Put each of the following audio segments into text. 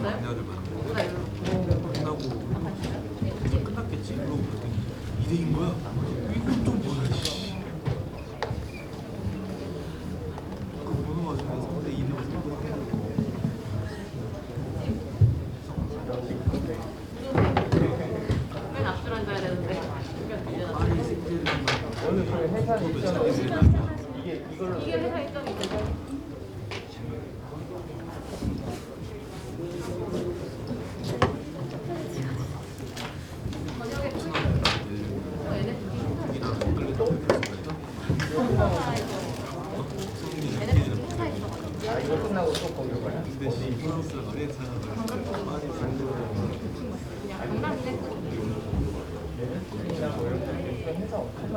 막내아들 만나고 끝나고 이제 끝났겠지. 그러고 봤더니 2대인 거야. 이건 좀 뭐야 씨. 그 보는 와중에 3대 2대 맨 앞줄 앉아야 되는데. 아니 새끼들이 오늘 그 회사 일정이 이게 회사 일정이죠. 이거 끝나고 또 거기로 가요? 근데 시플러스가 회사가 많이 그냥 뭐 이렇게 회사 할만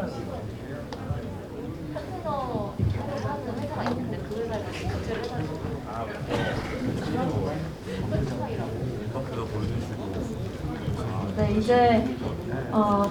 하는 회사가 있는데 그 회사에 자체를 해서 그가 보여줄 수 있고 네, 이제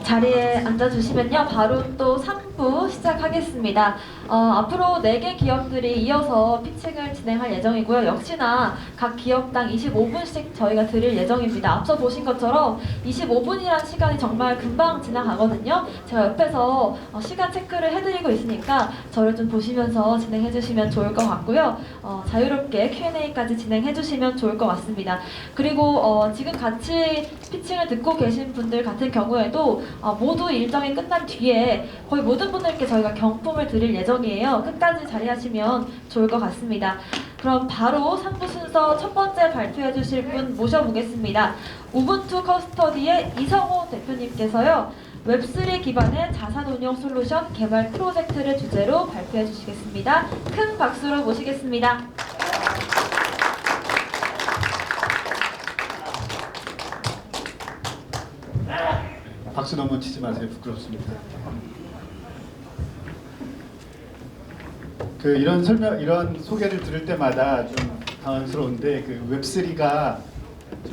자리에 앉아주시면요. 바로 또 3부 시작하겠습니다. 앞으로 4개 기업들이 이어서 피칭을 진행할 예정이고요. 역시나 각 기업당 25분씩 저희가 드릴 예정입니다. 앞서 보신 것처럼 25분이라는 시간이 정말 금방 지나가거든요. 제가 옆에서 시간 체크를 해드리고 있으니까 저를 좀 보시면서 진행해주시면 좋을 것 같고요. 자유롭게 Q&A까지 진행해주시면 좋을 것 같습니다. 그리고 지금 같이 피칭을 듣고 계신 분들 같은 경우에도 모두 일정이 끝난 뒤에 거의 모든 분들께 저희가 경품을 드릴 예정이에요. 끝까지 자리하시면 좋을 것 같습니다. 그럼 바로 3부 순서 첫 번째 발표해 주실 분 모셔보겠습니다. 우분투 커스터디의 이성호 대표님께서요. 웹3 기반의 자산운용 솔루션 개발 프로젝트를 주제로 발표해 주시겠습니다. 큰 박수로 모시겠습니다. 박수 너무 치지 마세요. 부끄럽습니다. 이런 소개를 들을 때마다 좀 당황스러운데 웹3가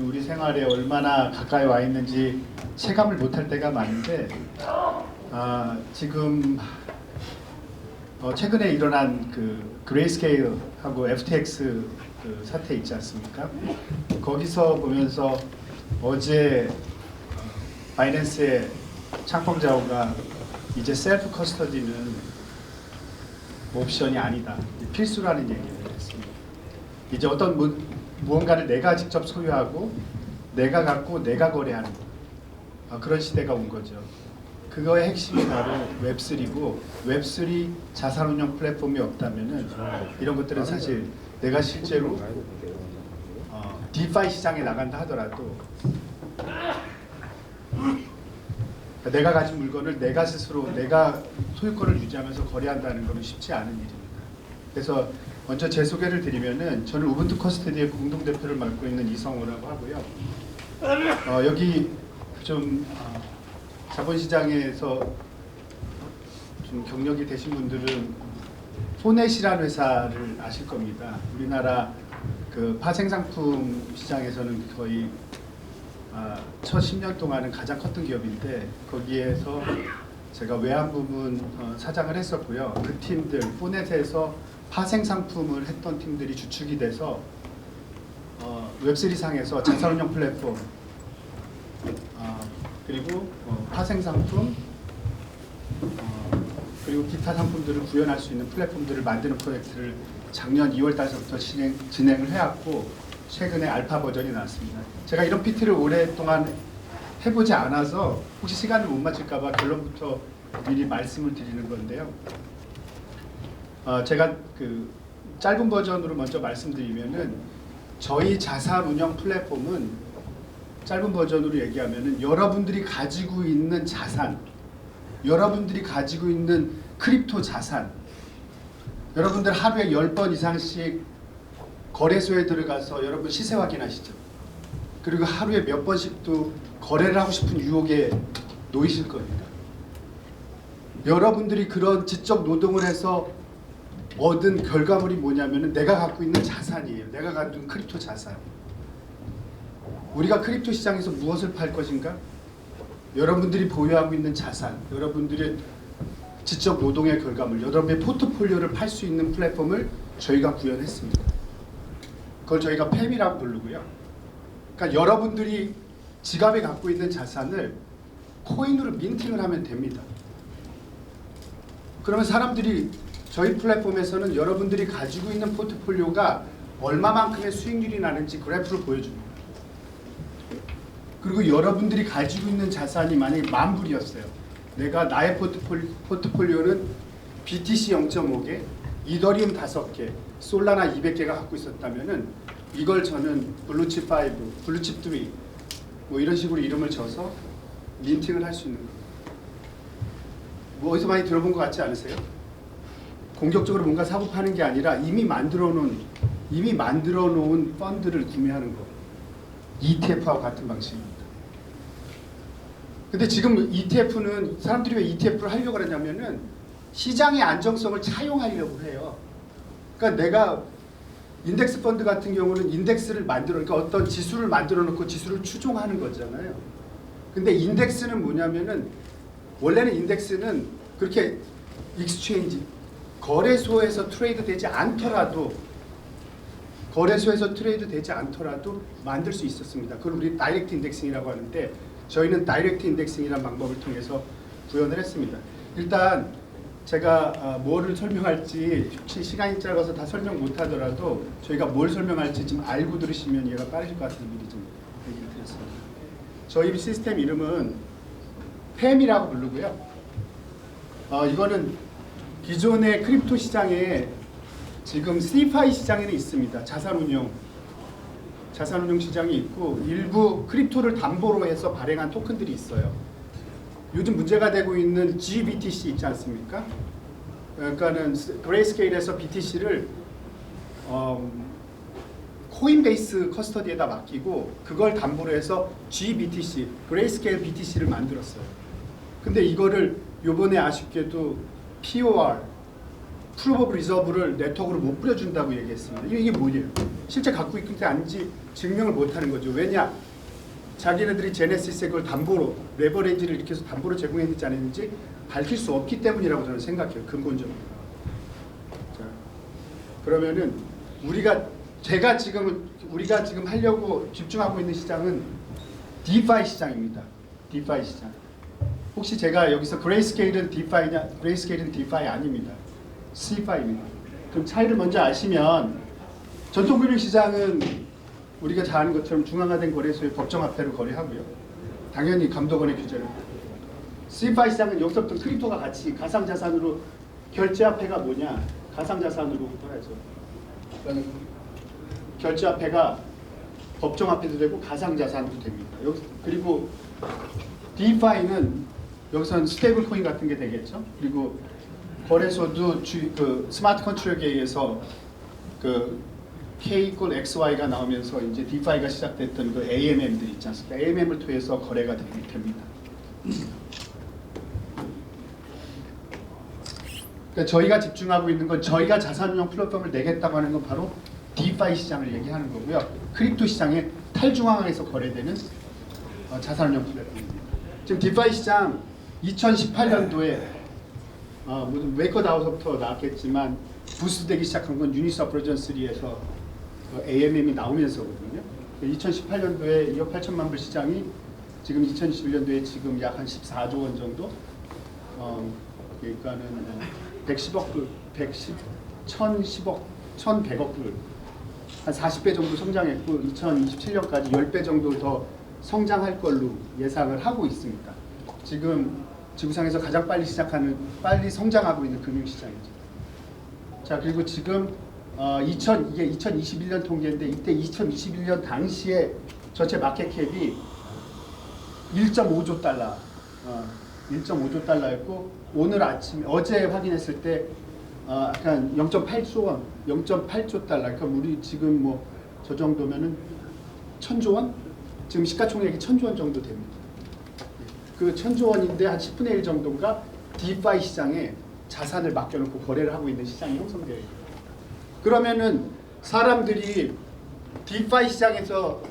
우리 생활에 얼마나 가까이 와 있는지 체감을 못할 때가 많은데 지금 최근에 일어난 그레이스케일하고 FTX 그 사태 있지 않습니까? 거기서 보면서 어제 바이낸스의 창범자오가 이제 셀프 커스터디는 옵션이 아니다, 필수라는 얘기를 했습니다. 이제 어떤 무언가를 내가 직접 소유하고 내가 갖고 내가 거래하는 그런 시대가 온 거죠. 그거의 핵심이 바로 웹3고 웹3 자산운용 플랫폼이 없다면은 이런 것들은 사실 내가 실제로 디파이 시장에 나간다 하더라도 내가 가진 물건을 내가 스스로 내가 소유권을 유지하면서 거래한다는 것은 쉽지 않은 일입니다. 그래서 먼저 제 소개를 드리면은 저는 우분투 커스터디의 공동대표를 맡고 있는 이성호라고 하고요. 여기 좀 자본시장에서 좀 경력이 되신 분들은 포넷이라는 회사를 아실 겁니다. 우리나라 그 파생상품 시장에서는 거의 첫 10년 동안은 가장 컸던 기업인데 거기에서 제가 외환 부문 사장을 했었고요. 그 팀들, 포넷에서 파생상품을 했던 팀들이 주축이 돼서 웹3 상에서 자산운용 플랫폼 그리고 파생상품 그리고 기타 상품들을 구현할 수 있는 플랫폼들을 만드는 프로젝트를 작년 2월 달서부터 진행을 해왔고 최근에 알파 버전이 나왔습니다. 제가 이런 PT를 오랫동안 해보지 않아서 혹시 시간을 못 맞출까 봐 결론부터 미리 말씀을 드리는 건데요. 제가 그 짧은 버전으로 먼저 말씀드리면은 저희 자산 운영 플랫폼은 짧은 버전으로 얘기하면은 여러분들이 가지고 있는 자산, 여러분들이 가지고 있는 크립토 자산, 여러분들 하루에 10번 이상씩 거래소에 들어가서 여러분 시세 확인하시죠. 그리고 하루에 몇 번씩 또 거래를 하고 싶은 유혹에 놓이실 겁니다. 여러분들이 그런 지적 노동을 해서 얻은 결과물이 뭐냐면은 내가 갖고 있는 자산이에요. 내가 갖고 있는 크립토 자산. 우리가 크립토 시장에서 무엇을 팔 것인가? 여러분들이 보유하고 있는 자산, 여러분들의 지적 노동의 결과물, 여러분의 포트폴리오를 팔 수 있는 플랫폼을 저희가 구현했습니다. 그걸 저희가 팸이라고 부르고요. 그러니까 여러분들이 지갑에 갖고 있는 자산을 코인으로 민팅을 하면 됩니다. 그러면 사람들이 저희 플랫폼에서는 여러분들이 가지고 있는 포트폴리오가 얼마만큼의 수익률이 나는지 그래프를 보여줍니다. 그리고 여러분들이 가지고 있는 자산이 만약에 10,000불이었어요. 내가 나의 포트폴리오는 BTC 0.5개, 이더리움 5개, 솔라나 200개가 갖고 있었다면은 이걸 저는 블루칩 5, 블루칩 3 뭐 이런 식으로 이름을 줘서 민팅을 할 수 있는 거예요. 뭐 어디서 많이 들어본 것 같지 않으세요? 공격적으로 뭔가 사고 파는 게 아니라 이미 만들어 놓은 펀드를 구매하는 거. ETF와 같은 방식입니다. 근데 지금 ETF는 사람들이 왜 ETF를 하려고 그러냐면은 시장의 안정성을 차용하려고 해요. 그러니까 내가 인덱스 펀드 같은 경우는 인덱스를 그러니까 어떤 지수를 만들어 놓고 지수를 추종하는 거잖아요. 근데 인덱스는 뭐냐면은 원래는 인덱스는 그렇게 익스체인지 거래소에서 트레이드 되지 않더라도 만들 수 있었습니다. 그걸 우리 다이렉트 인덱싱이라고 하는데 저희는 다이렉트 인덱싱이라는 방법을 통해서 구현을 했습니다. 일단 제가 뭐를 설명할지 혹시 시간이 짧아서 다 설명 못하더라도 저희가 뭘 설명할지 좀 알고 들으시면 이해가 빠르실 것 같아서 미리 좀 얘기를 드렸습니다. 저희 시스템 이름은 팸이라고 부르고요. 이거는 기존의 크립토 시장에 지금 CFI 시장에는 있습니다. 자산운용 시장이 있고 일부 크립토를 담보로 해서 발행한 토큰들이 있어요. 요즘 문제가 되고 있는 GBTC 있지 않습니까? 그러니까는 그레이스케일에서 BTC를 코인베이스 커스터디에다 맡기고 그걸 담보로 해서 GBTC, 그레이스케일 BTC를 만들었어요. 근데 이거를 요번에 아쉽게도 POR, Proof of Reserve를 네트워크로 못 뿌려준다고 얘기했습니다. 이게 뭐예요? 실제 갖고 있는지 아닌지 증명을 못하는 거죠. 왜냐? 자기네들이 제네시스에 그걸 담보로 레버리지를 이렇게 해서 담보로 제공했는지 안 했는지 밝힐 수 없기 때문이라고 저는 생각해요. 근본적으로. 자, 그러면은 우리가 지금 하려고 집중하고 있는 시장은 DeFi 시장입니다. DeFi 시장. 혹시 제가 여기서 그레이스케일은 DeFi냐? 그레이스케일은 DeFi 아닙니다. CFI입니다. 그럼 차이를 먼저 아시면 전통금융 시장은 우리가 잘 아는 것처럼 중앙화된 거래소의 법정화폐로 거래하고요. 당연히 감독원의 규제를. CFI 시장은 여기서부터 크립토가 같이 가상자산으로 결제화폐가 뭐냐? 가상자산으로부터 하죠. 그러니까 결제화폐가 법정화폐도 되고 가상자산도 됩니다. 그리고 DeFi는 여기서는 스테이블 코인 같은 게 되겠죠. 그리고 거래소도 스마트 컨트롤에 의해서 그 K = XY가 나오면서 이제 DeFi가 시작됐던 그 AMM들 있지 않습니까? AMM을 통해서 거래가 됩니다. 그러니까 저희가 집중하고 있는 건 저희가 자산운용 플랫폼을 내겠다고 하는 건 바로 DeFi 시장을 얘기하는 거고요. 크립토 시장에 탈중앙에서 거래되는 자산운용 플랫폼입니다. 지금 DeFi 시장 2018년도에 무슨 웨이커다우서부터 나왔겠지만 부스되기 시작한 건 유니스와프 버전 3에서 AMM이 나오면서거든요. 2018년도에 2억 8천만 불 시장이 지금 2021년도에 지금 약 한 14조 원 정도, 그러니까는 110억 불, 1,100억 불, 한 40배 정도 성장했고 2027년까지 10배 정도 더 성장할 걸로 예상을 하고 있습니다. 지금 지구상에서 가장 빨리 성장하고 있는 금융시장이죠. 자, 그리고 지금 이게 2021년 통계인데 이때 2021년 당시에 전체 마켓캡이 1.5조 달러, 1.5조 달러였고 오늘 아침 어제 확인했을 때 약간 0.8조 원, 0.8조 달러. 그러니까 우리 지금 뭐 저 정도면은 1,000조 원? 지금 시가총액이 1,000조 원 정도 됩니다. 그 1,000조 원인데 한 10분의 1 정도가 DeFi 시장에 자산을 맡겨놓고 거래를 하고 있는 시장이 형성되어 있습니다. 그러면은 사람들이 DeFi 시장에서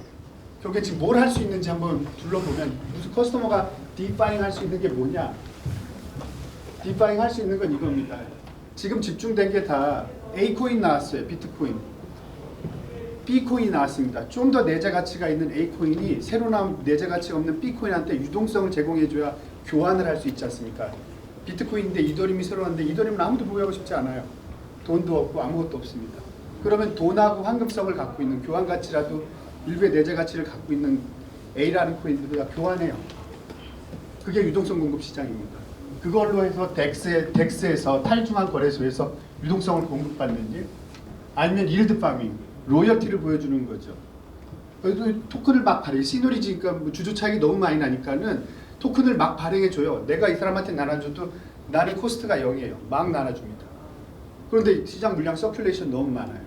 결국에 지금 뭘 할 수 있는지 한번 둘러보면 무슨 커스터머가 디파잉 할 수 있는 게 뭐냐? 디파잉 할 수 있는 건 이겁니다. 지금 집중된 게 다 A코인 나왔어요. 비트코인. B 코인이 나왔습니다. 좀 더 내재 가치가 있는 A 코인이 새로 나온 내재 가치가 없는 B 코인한테 유동성을 제공해줘야 교환을 할 수 있지 않습니까? 비트코인인데 이더리움이 새로 나왔는데 이더리움은 아무도 보유하고 싶지 않아요. 돈도 없고 아무것도 없습니다. 그러면 돈하고 황금성을 갖고 있는 교환 가치라도 일부의 내재 가치를 갖고 있는 A라는 코인들을 다 교환해요. 그게 유동성 공급 시장입니다. 그걸로 해서 덱스에서 탈중앙 거래소에서 유동성을 공급받는지 아니면 일드 파밍, 로열티를 보여주는 거죠. 그래서 토큰을 막 발행, 시너리지, 그러니까 뭐 주주 차익이 너무 많이 나니까는 토큰을 막 발행해줘요. 내가 이 사람한테 나눠줘도 나는 코스트가 0이에요. 막 나눠줍니다. 그런데 시장 물량 서큘레이션 너무 많아요.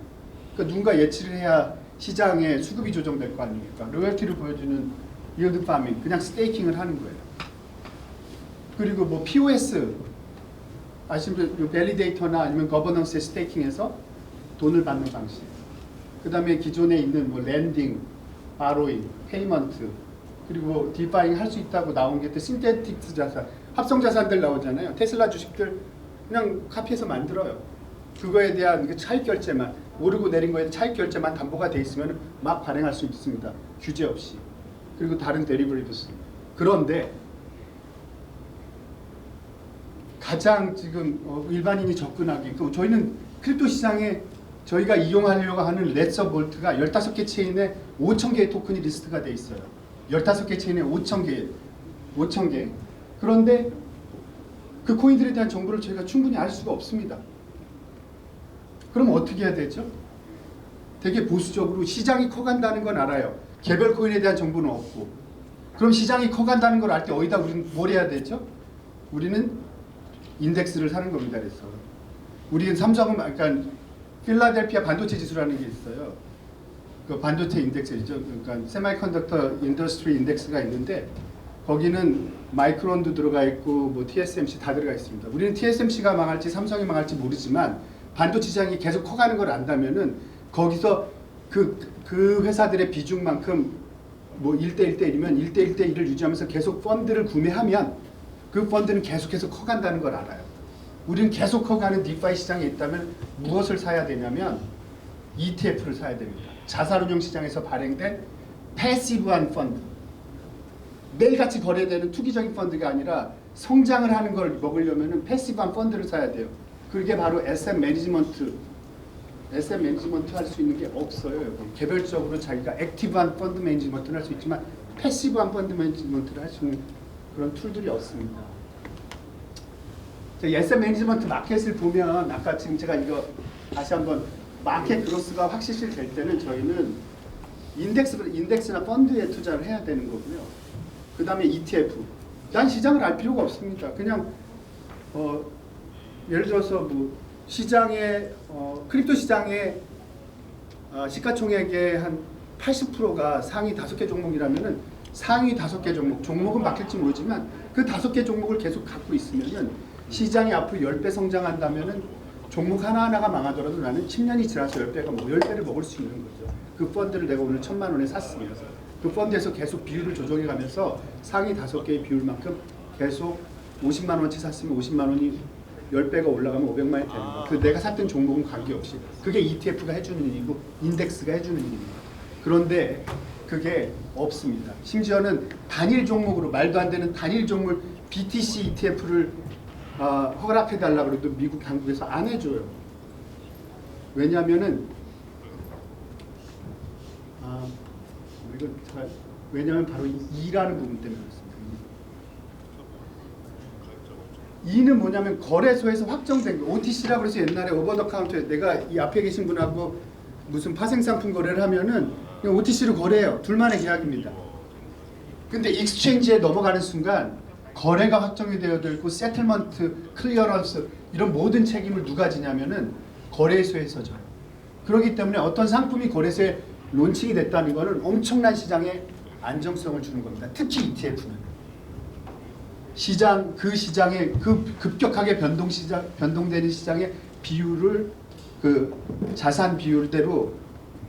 그러니까 누군가 예치를 해야 시장의 수급이 조정될 거 아닙니까? 로열티를 보여주는 일드 파밍, 그냥 스테이킹을 하는 거예요. 그리고 뭐 POS, 아시는 분 밸리데이터나 아니면 거버넌스의 스테이킹에서 돈을 받는 방식. 그 다음에 기존에 있는 뭐 랜딩, 바로잉, 페이먼트, 그리고 디파잉 할 수 있다고 나온 게 신테틱스 자산, 합성 자산들 나오잖아요. 테슬라 주식들 그냥 카피해서 만들어요. 그거에 대한 그 차익 결제만, 오르고 내린 거에 차익 결제만 담보가 돼 있으면 막 발행할 수 있습니다. 규제 없이. 그리고 다른 데리버리브스. 그런데 가장 지금 일반인이 접근하기, 저희는 크립토 시장에 저희가 이용하려고 하는 레서 볼트가 15개 체인에 5,000개의 토큰이 리스트가 돼 있어요. 15개 체인에 5,000개. 그런데 그 코인들에 대한 정보를 저희가 충분히 알 수가 없습니다. 그럼 어떻게 해야 되죠? 되게 보수적으로 시장이 커간다는 건 알아요. 개별 코인에 대한 정보는 없고. 그럼 시장이 커간다는 걸 알 때 어디다 우리는 뭘 해야 되죠? 우리는 인덱스를 사는 겁니다. 그래서 우리는 삼성은 그러니까 필라델피아 반도체 지수라는 게 있어요. 그 반도체 인덱스죠. 그러니까 세미컨덕터 인더스트리 인덱스가 있는데 거기는 마이크론도 들어가 있고 뭐 TSMC 다 들어가 있습니다. 우리는 TSMC가 망할지 삼성이 망할지 모르지만 반도체 시장이 계속 커가는 걸 안다면은 거기서 그 회사들의 비중만큼 뭐 1대1대1이면 1대1대1을 유지하면서 계속 펀드를 구매하면 그 펀드는 계속해서 커간다는 걸 알아요. 우리는 계속 커가는 디파이 시장에 있다면 무엇을 사야 되냐면 ETF를 사야 됩니다. 자산운용 시장에서 발행된 패시브한 펀드. 매일같이 거래되는 투기적인 펀드가 아니라 성장을 하는 걸 먹으려면 패시브한 펀드를 사야 돼요. 그게 바로 SM 매니지먼트 할 수 있는 게 없어요. 여기. 개별적으로 자기가 액티브한 펀드 매니지먼트를 할 수 있지만 패시브한 펀드 매니지먼트를 할 수 있는 그런 툴들이 없습니다. SM 매니지먼트 마켓을 보면 아까 지금 제가 이거 다시 한번 마켓 그로스가 확실시 될 때는 저희는 인덱스나 펀드에 투자를 해야 되는 거고요. 그 다음에 ETF. 난 시장을 알 필요가 없습니다. 그냥 예를 들어서 뭐 시장에 크립토 시장의 시가총액의 한 80%가 상위 5개 종목이라면은 상위 5개 종목은 바뀔지 모르지만 그 5개 종목을 계속 갖고 있으면은 시장이 앞으로 10배 성장한다면은 종목 하나하나가 망하더라도 나는 10년이 지나서 10배를 먹을 수 있는 거죠. 그 펀드를 내가 오늘 1,000만 원에 샀으면 그 펀드에서 계속 비율을 조정해 가면서 상위 5개의 비율만큼 계속 50만 원치 샀으면 50만 원이 10배가 올라가면 500만이 되는 거예요. 그 내가 샀던 종목은 관계없이. 그게 ETF가 해주는 일이고 인덱스가 해주는 일입니다. 그런데 그게 없습니다. 심지어는 단일 종목으로 말도 안 되는 단일 종목 BTC ETF를 허락해달라고 해도 미국 당국에서 안 해줘요. 왜냐하면은 왜냐하면 바로 이라는 부분 때문에 그렇습니다. 이는 뭐냐면 거래소에서 확정된 거. OTC라고 해서 옛날에 오버 더 카운터에 내가 이 앞에 계신 분하고 무슨 파생상품 거래를 하면은 그냥 OTC로 거래해요. 둘만의 계약입니다. 근데 익스체인지에 넘어가는 순간 거래가 확정이 되어 있고 세틀먼트, 클리어런스 이런 모든 책임을 누가 지냐면은 거래소에서 져요. 그렇기 때문에 어떤 상품이 거래소에 론칭이 됐다는 것은 엄청난 시장에 안정성을 주는 겁니다. 특히 ETF는 그 시장의 급격하게 변동되는 시장의 비율을 그 자산 비율대로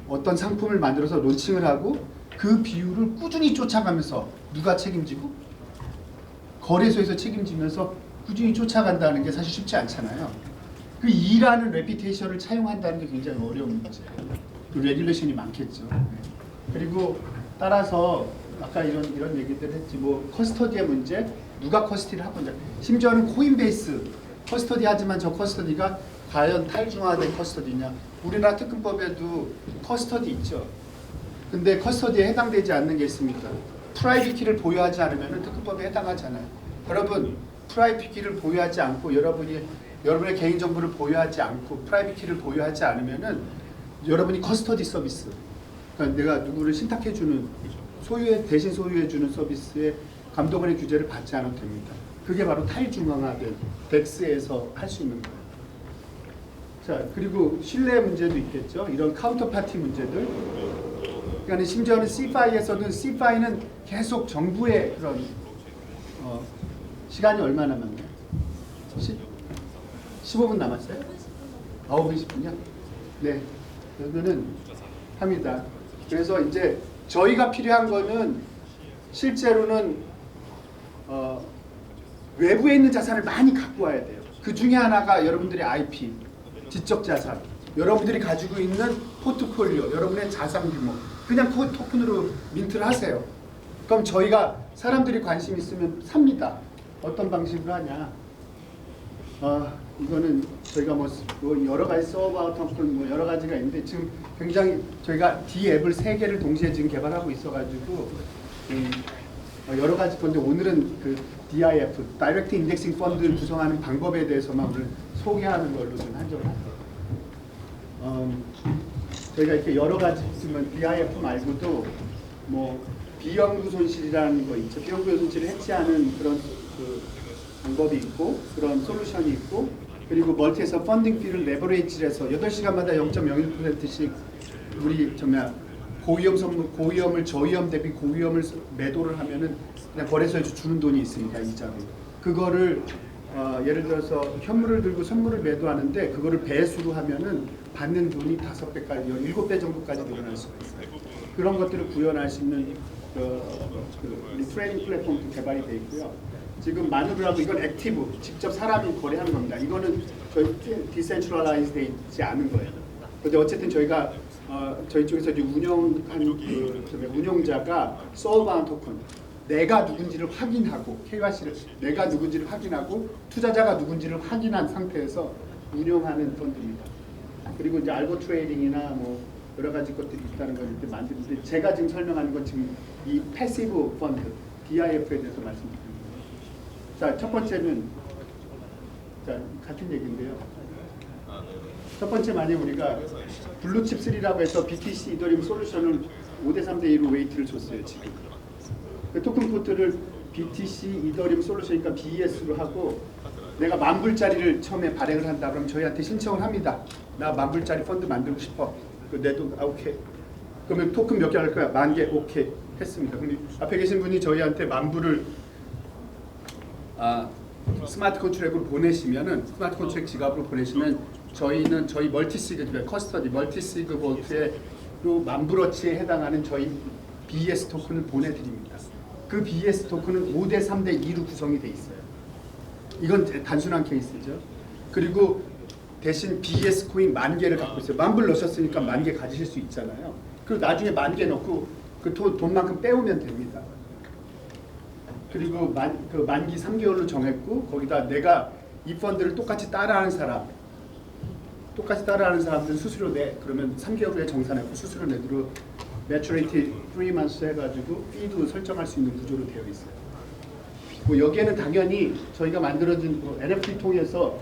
어떤 상품을 만들어서 론칭을 하고 그 비율을 꾸준히 쫓아가면서 누가 책임지고 거래소에서 책임지면서 꾸준히 쫓아간다는 게 사실 쉽지 않잖아요. 그 E라는 레피테이션을 차용한다는 게 굉장히 어려운 문제예요. 레귤레이션이 많겠죠. 네. 그리고 따라서 아까 이런 얘기들 했지 뭐 커스터디의 문제 누가 커스터디를 하고 있냐 심지어는 코인베이스 커스터디 하지만 저 커스터디가 과연 탈중화된 커스터디냐 우리나라 특근법에도 커스터디 있죠. 근데 커스터디에 해당되지 않는 게 있습니다. 프라이빗 키를 보유하지 않으면 특근법에 해당하지 않아요. 여러분 프라이빗 키를 보유하지 않고 여러분의 개인정보를 보유하지 않고 프라이빗 키를 보유하지 않으면은 여러분이 커스터디 서비스 그러니까 내가 누구를 신탁해주는 대신 소유해주는 서비스에 감독원의 규제를 받지 않아도 됩니다. 그게 바로 탈중앙화된 덱스에서 할 수 있는 거예요. 자 그리고 신뢰 문제도 있겠죠. 이런 카운터파티 문제들. 그러니까 심지어는 CFI에서는 CFI는 계속 정부의 그런 시간이 얼마나 남았나요? 15분 남았어요? 9분 10분이요? 네. 그러면은 합니다. 그래서 이제 저희가 필요한 거는 실제로는 외부에 있는 자산을 많이 갖고 와야 돼요. 그 중에 하나가 여러분들의 IP, 지적 자산, 여러분들이 가지고 있는 포트폴리오, 여러분의 자산 규모. 그냥 그 토큰으로 민트를 하세요. 그럼 저희가 사람들이 관심 있으면 삽니다. 어떤 방식으로 하냐? 이거는 저희가 뭐 여러 가지 서버 토큰 뭐 여러 가지가 있는데 지금 굉장히 저희가 D 앱을 3개를 동시에 지금 개발하고 있어가지고 여러 가지 건데 오늘은 그 DIF, 다이렉트 인덱싱 펀드를 구성하는 방법에 대해서만 오늘 소개하는 걸로 좀 한정을 할게요. 저희가 이렇게 여러 가지 있으면 DIF 말고도 뭐 비영구 손실이라는 거 있죠. 비영구 손실을 해치하는 그런 그 방법이 있고 그런 솔루션이 있고 그리고 멀티에서 펀딩 피를 레버리지를 해서 8시간마다 0.01%씩 우리 고위험 선물, 고위험을 저위험 대비 고위험을 매도를 하면은 그냥 거래소에서 주는 돈이 있습니다. 이자로. 그거를 예를 들어서 현물을 들고 선물을 매도하는데 그거를 배수로 하면은 받는 돈이 5배까지, 7배 정도까지 늘어날 수가 있어요. 그런 것들을 구현할 수 있는 우리 트레이딩 플랫폼도 개발이 돼 있고요. 지금 마누르라고 이건 액티브, 직접 사람이 거래하는 겁니다. 이거는 저희 디센트럴라이즈 돼 있지 않은 거예요. 근데 어쨌든 저희가 저희 쪽에서 이제 운영한 운영자가 소울바운 토큰, 내가 누군지를 확인하고 KYC를 내가 누군지를 확인하고 투자자가 누군지를 확인한 상태에서 운영하는 펀드입니다. 그리고 이제 알고 트레이딩이나 뭐 여러 가지 것들이 있다는 걸 이렇게 만드는데 제가 지금 설명하는 건 지금 이 패시브 펀드 DIF에 대해서 말씀드립니다. 자, 첫 번째는 자 같은 얘기인데요. 첫 번째 만약 우리가 블루칩 3라고 해서 BTC 이더리움 솔루션을 5대3대2로 웨이트를 줬어요 지금. 그 토큰 포트를 BTC 이더리움 솔루션이니까 BES로 하고 내가 10,000불짜리를 처음에 발행을 한다 그러면 저희한테 신청을 합니다. 나 10,000불짜리 펀드 만들고 싶어. 내 돈 오케이. 그러면 토큰 몇 개 할 거야? 10,000개 오케이 했습니다. 그럼 앞에 계신 분이 저희한테 10,000불을 스마트 컨트랙으로 보내시면은 스마트 컨트랙 지갑으로 보내시면 저희는 저희 멀티시그 커스터디 멀티시그 볼트에 10,000불어치에 해당하는 저희 BES 토큰을 보내드립니다. 그 BES 토큰은 5대3대2로 구성이 돼 있어요. 이건 단순한 케이스죠. 그리고 대신 BES 코인 10,000개를 갖고 있어요. 10,000불 넣으셨으니까 10,000개 가지실 수 있잖아요. 그리고 나중에 10,000개 넣고 그 돈만큼 빼오면 됩니다. 그리고 만기 3개월로 정했고 거기다 내가 이 펀드를 똑같이 따라하는 사람들은 수수료 내. 그러면 3개월 후에 정산하고 수수료 내도록 매추리티 3months 해가지고 피도 설정할 수 있는 구조로 되어 있어요. 뭐 여기에는 당연히 저희가 만들어진 뭐 NFT 통해서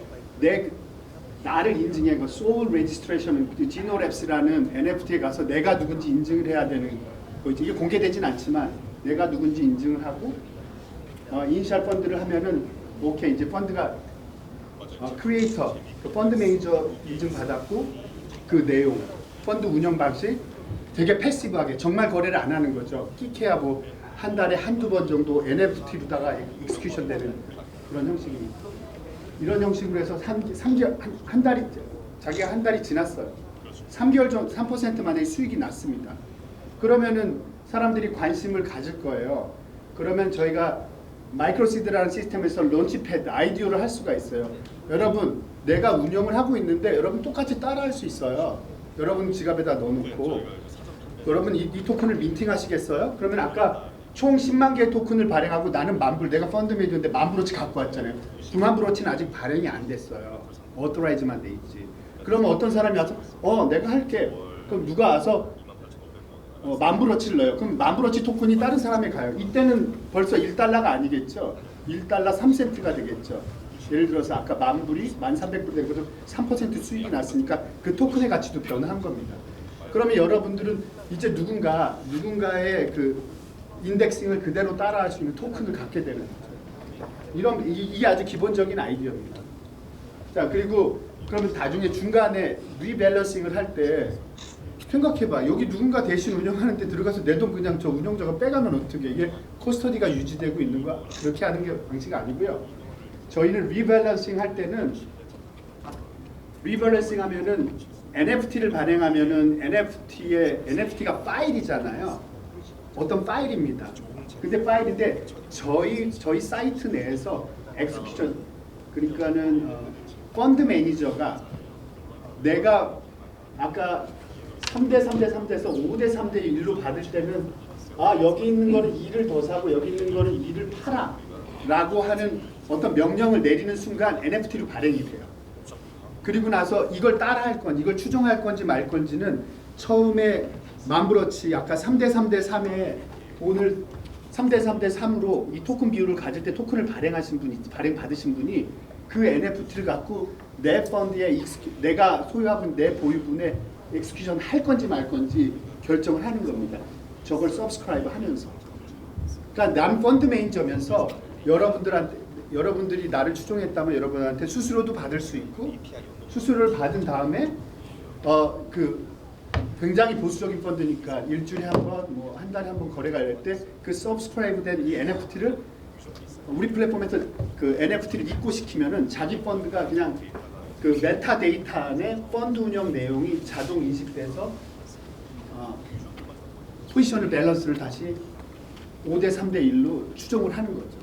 나를 인증해 그 소울 레지스트레이션 지노랩스라는 NFT에 가서 내가 누군지 인증을 해야 되는 거죠. 이게 공개되진 않지만 내가 누군지 인증을 하고 이니셜 펀드를 하면은 오케이 이제 펀드가 크리에이터, 그 펀드 매니저 인증 받았고 그 내용, 펀드 운영 방식 되게 패시브하게 정말 거래를 안 하는 거죠. 끼케야 뭐 한 달에 한두 번 정도 NFT로다가 익스큐션 되는 그런 형식입니다. 이런 형식으로 해서 3개월 한 달이 자기가 한 달이 지났어요. 3개월 전 3% 만에 수익이 났습니다. 그러면은 사람들이 관심을 가질 거예요. 그러면 저희가 마이크로시드라는 시스템에서 론치패드 아이디어를 할 수가 있어요. 여러분 내가 운영을 하고 있는데 여러분 똑같이 따라할 수 있어요. 여러분 지갑에다 넣어놓고 여러분 이 토큰을 민팅하시겠어요? 그러면 아까 총 10만 개의 토큰을 발행하고 나는 만불, 내가 펀드 매니저인데 만불어치 갖고 왔잖아요. 9만불어치는 아직 발행이 안 됐어요. 어토라이즈만 돼 있지. 그러면 어떤 사람이 와서 내가 할게. 그럼 누가 와서 만불어치를 넣어요. 그럼 만불어치 토큰이 다른 사람에 가요. 이때는 벌써 1달러가 아니겠죠. 1달러 3센트가 되겠죠. 예를 들어서 아까 만불이 1,300불 되고 3% 수익이 났으니까 그 토큰의 가치도 변한 겁니다. 그러면 여러분들은 이제 누군가의 그 인덱싱을 그대로 따라할 수 있는 토큰을 갖게 되는 거죠. 이게 아주 기본적인 아이디어입니다. 자, 그리고 그러면 나중에 중간에 리밸런싱을 할 때 생각해봐. 여기 누군가 대신 운영하는데 들어가서 내 돈 그냥 저 운영자가 빼가면 어떻게 이게 코스터디가 유지되고 있는 거 그렇게 하는 게 방식 아니고요. 저희는 리밸런싱 할 때는 리밸런싱 하면은 NFT를 발행하면은 NFT가 파일이잖아요. 어떤 파일입니다. 근데 파일인데 저희 사이트 내에서 엑스큐션 그러니까는 펀드 매니저가 내가 아까 3대3대3대에서 5대3대1로 받을 때는 여기 있는 거는 2를 더 사고 여기 있는 거는 2를 팔아 라고 하는 어떤 명령을 내리는 순간 NFT로 발행이 돼요. 그리고 나서 이걸 따라할 건지 이걸 추종할 건지 말 건지는 처음에 만불어치 아까 3대3대3에 오늘 3대3대3으로 이 토큰 비율을 가질 때 토큰을 발행받으신 분이 그 NFT를 갖고 내 펀드에 내가 소유하고 있는 내 보유분에 엑스큐션 할 건지 말 건지 결정을 하는 겁니다. 저걸 서브스크라이브 하면서. 그러니까 난 펀드 매니저면서 여러분들이 나를 추종했다면 여러분한테 수수료도 받을 수 있고 수수료를 받은 다음에 굉장히 보수적인 펀드니까 일주일에 한 번, 뭐 한 달에 한 번 거래가 될 때 그 서브스크라이브된 이 NFT를 우리 플랫폼에서 그 NFT를 입고시키면은 자기 펀드가 그냥 그 메타 데이터 안에 펀드 운영 내용이 자동 인식돼서 포지션을 밸런스를 다시 5대3대1로 추정을 하는 거죠.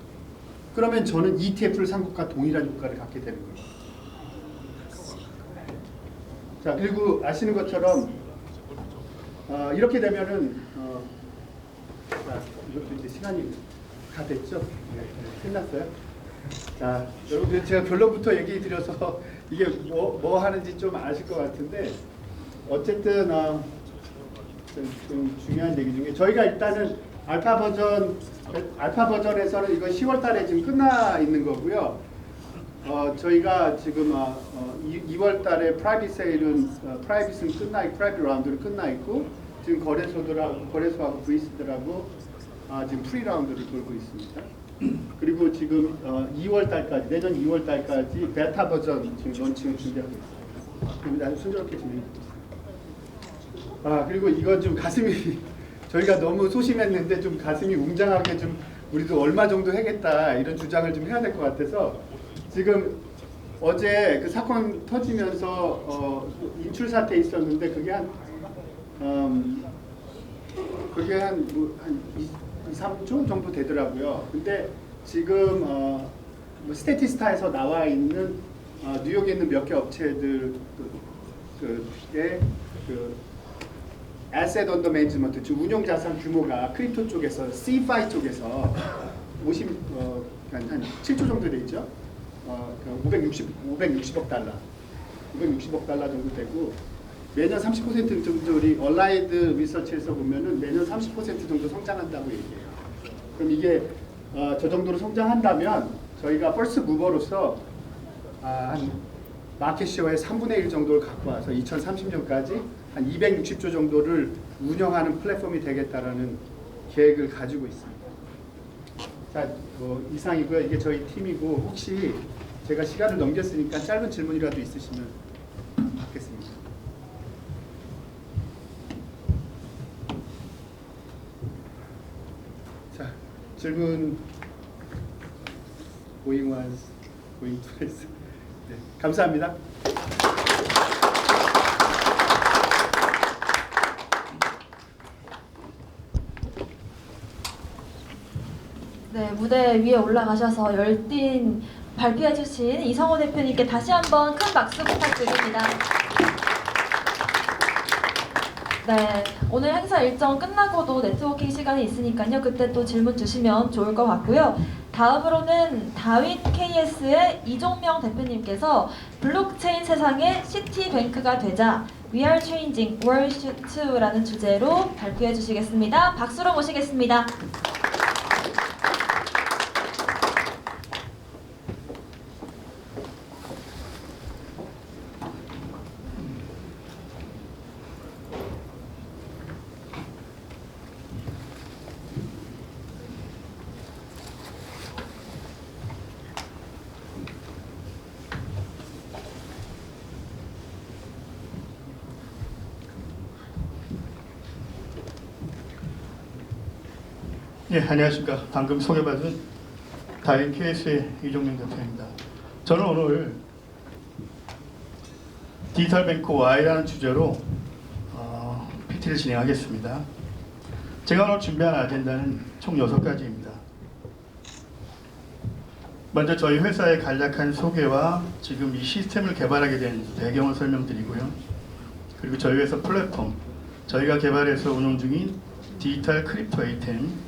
그러면 저는 ETF를 산 것과 동일한 효과를 갖게 되는 거예요. 자, 그리고 아시는 것처럼 이렇게 되면은 자, 이것도 이제 시간이 다 됐죠? 네, 끝났어요. 자, 여러분 제가 결론부터 얘기 드려서 이게 뭐 하는지 좀 아실 것 같은데 어쨌든 좀 중요한 얘기 중에 저희가 일단은 알파 버전에서는 이거 10월달에 지금 끝나 있는 거고요. 저희가 지금 2월달에 프라이빗 세일은 프라이빗은 끝나 있고 프라이빗 라운드는 끝나 있고 지금 거래소하고 VC들하고 지금 프리 라운드를 돌고 있습니다. 그리고 지금 2월달까지 내년 2월달까지 베타 버전 지금 런칭을 준비하고 있습니다. 그럼 아주 순조롭게 진행되고 있습니다. 그리고 이거 좀 가슴이 저희가 너무 소심했는데 좀 가슴이 웅장하게 좀 우리도 얼마 정도 해겠다 이런 주장을 좀 해야 될 것 같아서 지금 어제 그 사건 터지면서 인출 사태 있었는데 그게 한 2-3조 정도 되더라고요. 근데 지금 스태티스타에서 나와 있는 뉴욕에 있는 몇 개 업체들의 애셋 언더 매니지먼트, 즉 운용 자산 규모가 크립토 쪽에서 C5 쪽에서 한 7조 정도 돼 있죠. 560억 달러 정도 되고 매년 30% 정도 우리 얼라이드 리서치에서 보면은 매년 30% 정도 성장한다고 얘기해요. 그럼 이게 저 정도로 성장한다면 저희가 퍼스트 무버로서 한 마켓시어의 3분의 1 정도를 갖고 와서 2030년까지 한 260조 정도를 운영하는 플랫폼이 되겠다라는 계획을 가지고 있습니다. 자, 이상이고요. 이게 저희 팀이고 혹시 제가 시간을 넘겼으니까 짧은 질문이라도 있으시면 받겠습니다. 자, 질문 going once, going twice. 네, 감사합니다. 네, 무대 위에 올라가셔서 열띤 발표해주신 이성호 대표님께 다시 한번 큰 박수 부탁드립니다. 네, 오늘 행사 일정 끝나고도 네트워킹 시간이 있으니까요. 그때 또 질문 주시면 좋을 것 같고요. 다음으로는 다윗 KS의 이종명 대표님께서 블록체인 세상의 시티뱅크가 되자 We are changing world to라는 주제로 발표해 주시겠습니다. 박수로 모시겠습니다. 예, 안녕하십니까. 방금 소개받은 다윈 KS의 이종명 대표입니다. 저는 오늘 디지털 뱅크 Y라는 주제로 PT를 진행하겠습니다. 제가 오늘 준비한 아젠다는 총 6가지입니다. 먼저 저희 회사의 간략한 소개와 지금 이 시스템을 개발하게 된 배경을 설명드리고요. 그리고 저희 회사 플랫폼, 저희가 개발해서 운영 중인 디지털 크립토 ATM,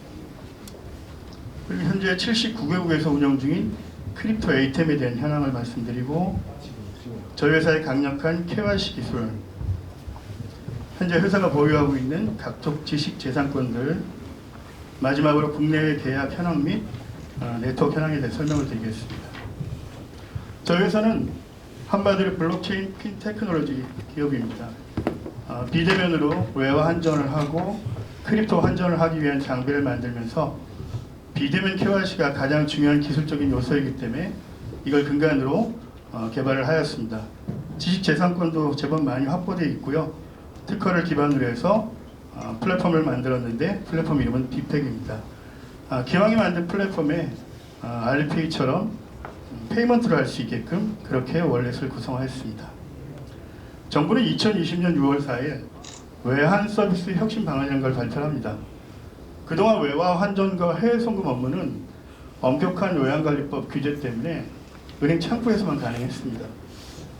그리고 현재 79개국에서 운영 중인 크립토 ATM에 대한 현황을 말씀드리고, 저희 회사의 강력한 KYC 기술, 현재 회사가 보유하고 있는 각종 지식 재산권들, 마지막으로 국내외 계약 현황 및 네트워크 현황에 대해 설명을 드리겠습니다. 저희 회사는 한마디로 블록체인 핀테크놀로지 기업입니다. 비대면으로 외화 환전을 하고 크립토 환전을 하기 위한 장비를 만들면서 비대면 KYC가 가장 중요한 기술적인 요소이기 때문에 이걸 근간으로 개발을 하였습니다. 지식재산권도 제법 많이 확보되어 있고요. 특허를 기반으로 해서 플랫폼을 만들었는데 플랫폼 이름은 비팩입니다. 기왕에 만든 플랫폼에 알리페이처럼 페이먼트를 할 수 있게끔 그렇게 월렛을 구성하였습니다. 정부는 2020년 6월 4일 외환 서비스 혁신 방안이라는 걸 발표합니다. 그동안 외화 환전과 해외 송금 업무는 엄격한 외환관리법 규제 때문에 은행 창구에서만 가능했습니다.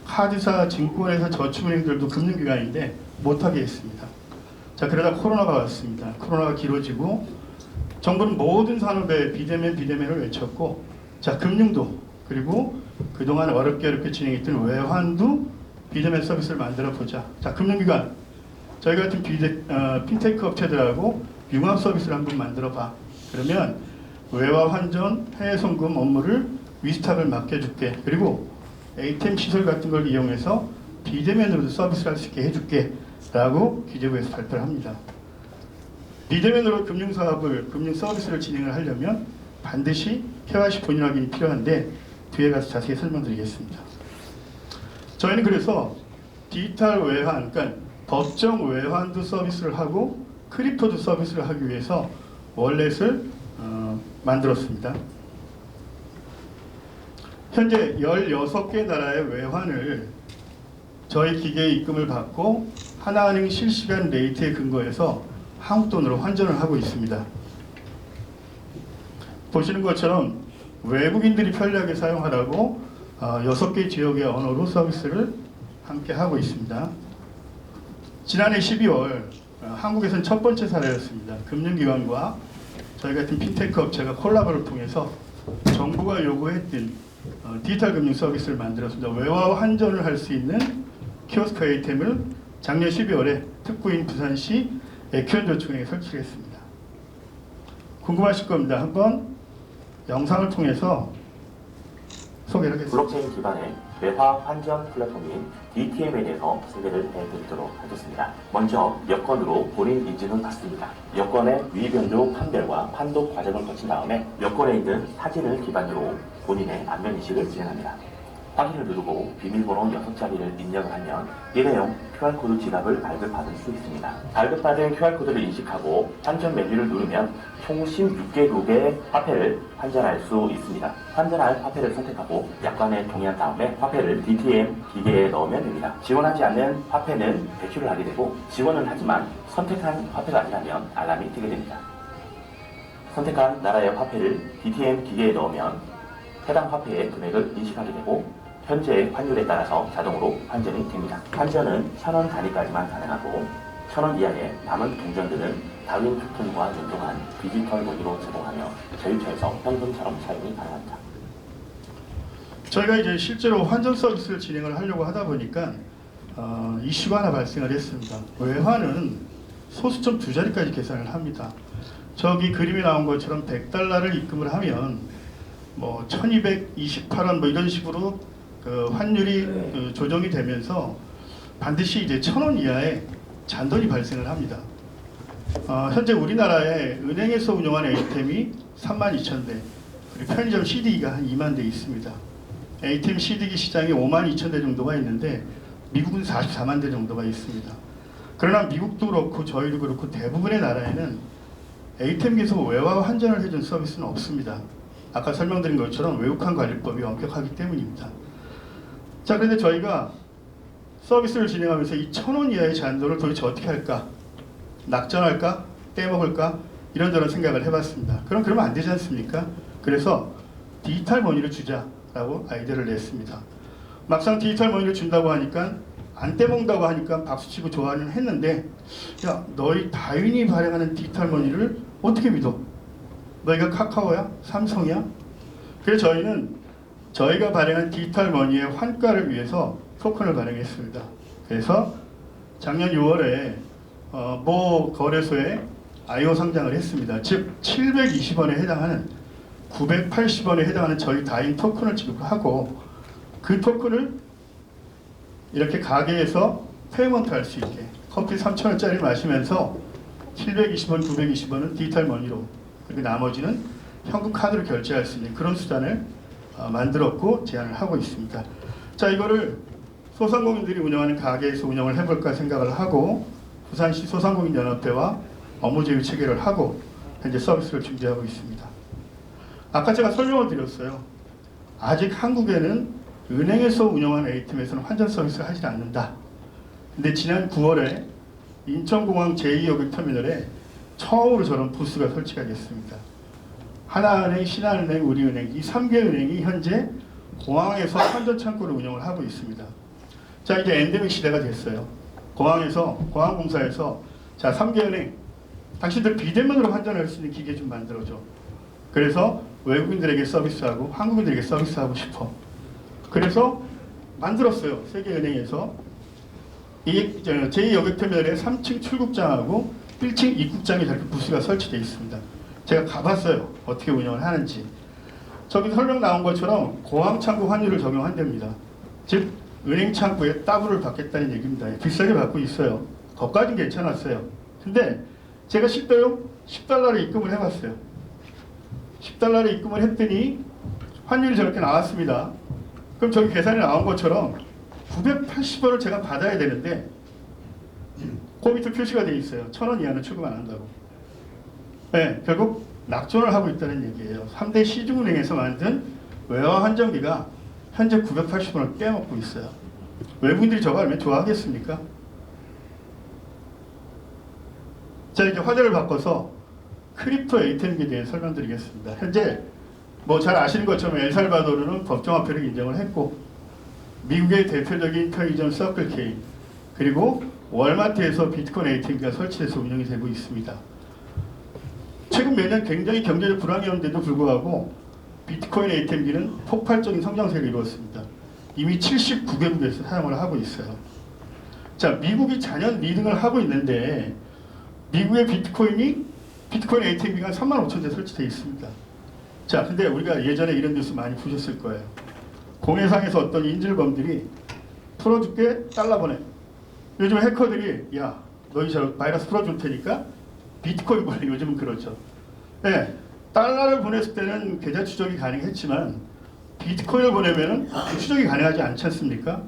카드사, 증권회사, 저축은행들도 금융기관인데 못하게 했습니다. 자, 그러다 코로나가 왔습니다. 코로나가 길어지고 정부는 모든 산업에 비대면을 외쳤고, 자, 금융도, 그리고 그동안 어렵게 진행했던 외환도 비대면 서비스를 만들어 보자. 자, 금융기관, 저희 같은 핀테크 업체들하고 융합 서비스를 한번 만들어 봐. 그러면 외화 환전, 해외 송금 업무를 위스탁을 맡겨줄게. 그리고 ATM 시설 같은 걸 이용해서 비대면으로도 서비스를 할 수 있게 해줄게. 라고 기재부에서 발표를 합니다. 비대면으로 금융 서비스를 진행을 하려면 반드시 KYC 본인 확인이 필요한데 뒤에 가서 자세히 설명드리겠습니다. 저희는 그래서 디지털 외환, 그러니까 법정 외환도 서비스를 하고 크립토도 서비스를 하기 위해서 월렛을 만들었습니다. 현재 16개 나라의 외환을 저희 기계에 입금을 받고 하나은행 실시간 레이트에 근거해서 한국 돈으로 환전을 하고 있습니다. 보시는 것처럼 외국인들이 편리하게 사용하라고 6개 지역의 언어로 서비스를 함께 하고 있습니다. 지난해 12월 한국에서는 첫 번째 사례였습니다. 금융기관과 저희 같은 핀테크 업체가 콜라보를 통해서 정부가 요구했던 디지털 금융 서비스를 만들었습니다. 외화 환전을 할 수 있는 키오스크 ATM을 작년 12월에 특구인 부산시 에큐현저축은행에 설치했습니다. 궁금하실 겁니다. 한번 영상을 통해서 소개를 하겠습니다. 블록체인 기반의 외화 환전 플랫폼인 DTM에 대해서 소개를 해드리도록 하겠습니다. 먼저 여권으로 본인 인증을 받습니다. 여권의 위변조 판별과 판독 과정을 거친 다음에 여권에 있는 사진을 기반으로 본인의 안면 인식을 진행합니다. 확인을 누르고 비밀번호 6자리를 입력을 하면 일회용 QR코드 지갑을 발급받을 수 있습니다. 발급받은 QR코드를 인식하고 환전 메뉴를 누르면 총 16개국의 화폐를 환전할 수 있습니다. 환전할 화폐를 선택하고 약관에 동의한 다음에 화폐를 DTM 기계에 넣으면 됩니다. 지원하지 않는 화폐는 배출을 하게 되고, 지원은 하지만 선택한 화폐가 아니라면 알람이 뜨게 됩니다. 선택한 나라의 화폐를 DTM 기계에 넣으면 해당 화폐의 금액을 인식하게 되고 현재 환율에 따라서 자동으로 환전이 됩니다. 환전은 1000원 단위까지만 가능하고 1,000원 이하의 남은 동전들은 다윈 토큰과 연동한 디지털 머니로 제공하며 제휴처에서 현금처럼 사용이 가능합니다. 저희가 이제 실제로 환전 서비스를 진행을 하려고 하다 보니까 이슈가 하나 발생을 했습니다. 외화는 소수점 2자리까지 계산을 합니다. 저기 그림에 나온 것처럼 100달러를 입금을 하면 뭐 1228원 뭐 이런 식으로 그 환율이 조정이 되면서 반드시 이제 1,000원 이하의 잔돈이 발생을 합니다. 현재 우리나라에 은행에서 운영하는 ATM이 32,000대, 그리고 편의점 CD기가 한 2만 대 있습니다. ATM CD기 시장이 52,000대 정도가 있는데 미국은 44만 대 정도가 있습니다. 그러나 미국도 그렇고 저희도 그렇고 대부분의 나라에는 ATM기에서 외화 환전을 해준 서비스는 없습니다. 아까 설명드린 것처럼 외국환 관리법이 엄격하기 때문입니다. 자, 그런데 저희가 서비스를 진행하면서 이 1,000원 이하의 잔돈을 도대체 어떻게 할까? 낙전할까? 떼먹을까? 이런저런 생각을 해봤습니다. 그러면 안 되지 않습니까? 그래서 디지털 머니를 주자라고 아이디어를 냈습니다. 막상 디지털 머니를 준다고 하니까 안 떼먹는다고 하니까 박수치고 좋아는 했는데, 야, 너희 다윈이 발행하는 디지털 머니를 어떻게 믿어? 너희가 카카오야? 삼성이야? 그래서 저희는 저희가 발행한 디지털 머니의 환가를 위해서 토큰을 발행했습니다. 그래서 작년 6월에 모 거래소에 IO 상장을 했습니다. 즉 720원에 해당하는 980원에 해당하는 저희 다인 토큰을 지급하고 그 토큰을 이렇게 가게에서 페이먼트 할 수 있게 커피 3,000원짜리 마시면서 720원, 920원은 디지털 머니로, 그리고 나머지는 현금 카드로 결제할 수 있는 그런 수단을 만들었고 제안을 하고 있습니다. 자, 이거를 소상공인들이 운영하는 가게에서 운영을 해볼까 생각을 하고 부산시 소상공인연합회와 업무 제휴 체결을 하고 현재 서비스를 준비하고 있습니다. 아까 제가 설명을 드렸어요. 아직 한국에는 은행에서 운영하는 ATM에서는 환전 서비스를 하지 않는다. 근데 지난 9월에 인천공항 제2여객터미널에 처음으로 저런 부스가 설치가 됐습니다. 하나은행, 신한은행, 우리은행 이 3개 은행이 현재 공항에서 환전 창구를 운영을 하고 있습니다. 자, 이제 엔데믹 시대가 됐어요. 공항공사에서 자, 3개 은행 당신들 비대면으로 환전할 수 있는 기계 좀 만들어줘. 그래서 외국인들에게 서비스하고 한국인들에게 서비스하고 싶어. 그래서 만들었어요. 세계은행에서 이 제2여객터미널에 3층 출국장하고 1층 입국장에 저렇게 부스가 설치되어 있습니다. 제가 가봤어요. 어떻게 운영을 하는지. 저기 설명 나온 것처럼 공항 창구 환율을 적용한답니다. 즉 은행 창구에 따블을 받겠다는 얘기입니다. 비싸게 받고 있어요. 거기까지는 괜찮았어요. 근데 제가 실제로 10달러를 입금을 해봤어요. 10달러를 입금을 했더니 환율이 저렇게 나왔습니다. 그럼 저기 계산이 나온 것처럼 980원을 제가 받아야 되는데 그 밑에 표시가 되어 있어요. 1,000원 이하는 출금 안 한다고. 네, 결국 낙존을 하고 있다는 얘기예요. 3대 시중은행에서 만든 외화 환전기가 현재 980원을 빼먹고 있어요. 외국인들이 저거 알면 좋아하겠습니까? 자, 이제 화제를 바꿔서 크립토 ATM기에 대해 설명드리겠습니다. 현재 뭐 잘 아시는 것처럼 엘살바도르는 법정화폐를 인정을 했고 미국의 대표적인 편의점 서클K 그리고 월마트에서 비트코인 ATM기가 설치돼서 운영이 되고 있습니다. 최근 몇 년 굉장히 경제적 불황이었는데도 불구하고 비트코인 ATM기는 폭발적인 성장세를 이루었습니다. 이미 79개국에서 사용을 하고 있어요. 자, 미국이 잔연 리딩을 하고 있는데 미국의 비트코인 ATM기가 35,000대 설치되어 있습니다. 자, 근데 우리가 예전에 이런 뉴스 많이 보셨을 거예요. 공해상에서 어떤 인질범들이 풀어줄게 달러 보내. 요즘 해커들이 야, 너희 저 바이러스 풀어줄 테니까 비트코인 보내. 요즘은 그렇죠. 네, 달러를 보냈을 때는 계좌 추적이 가능했지만 비트코인을 보내면은 추적이 가능하지 않지 않습니까?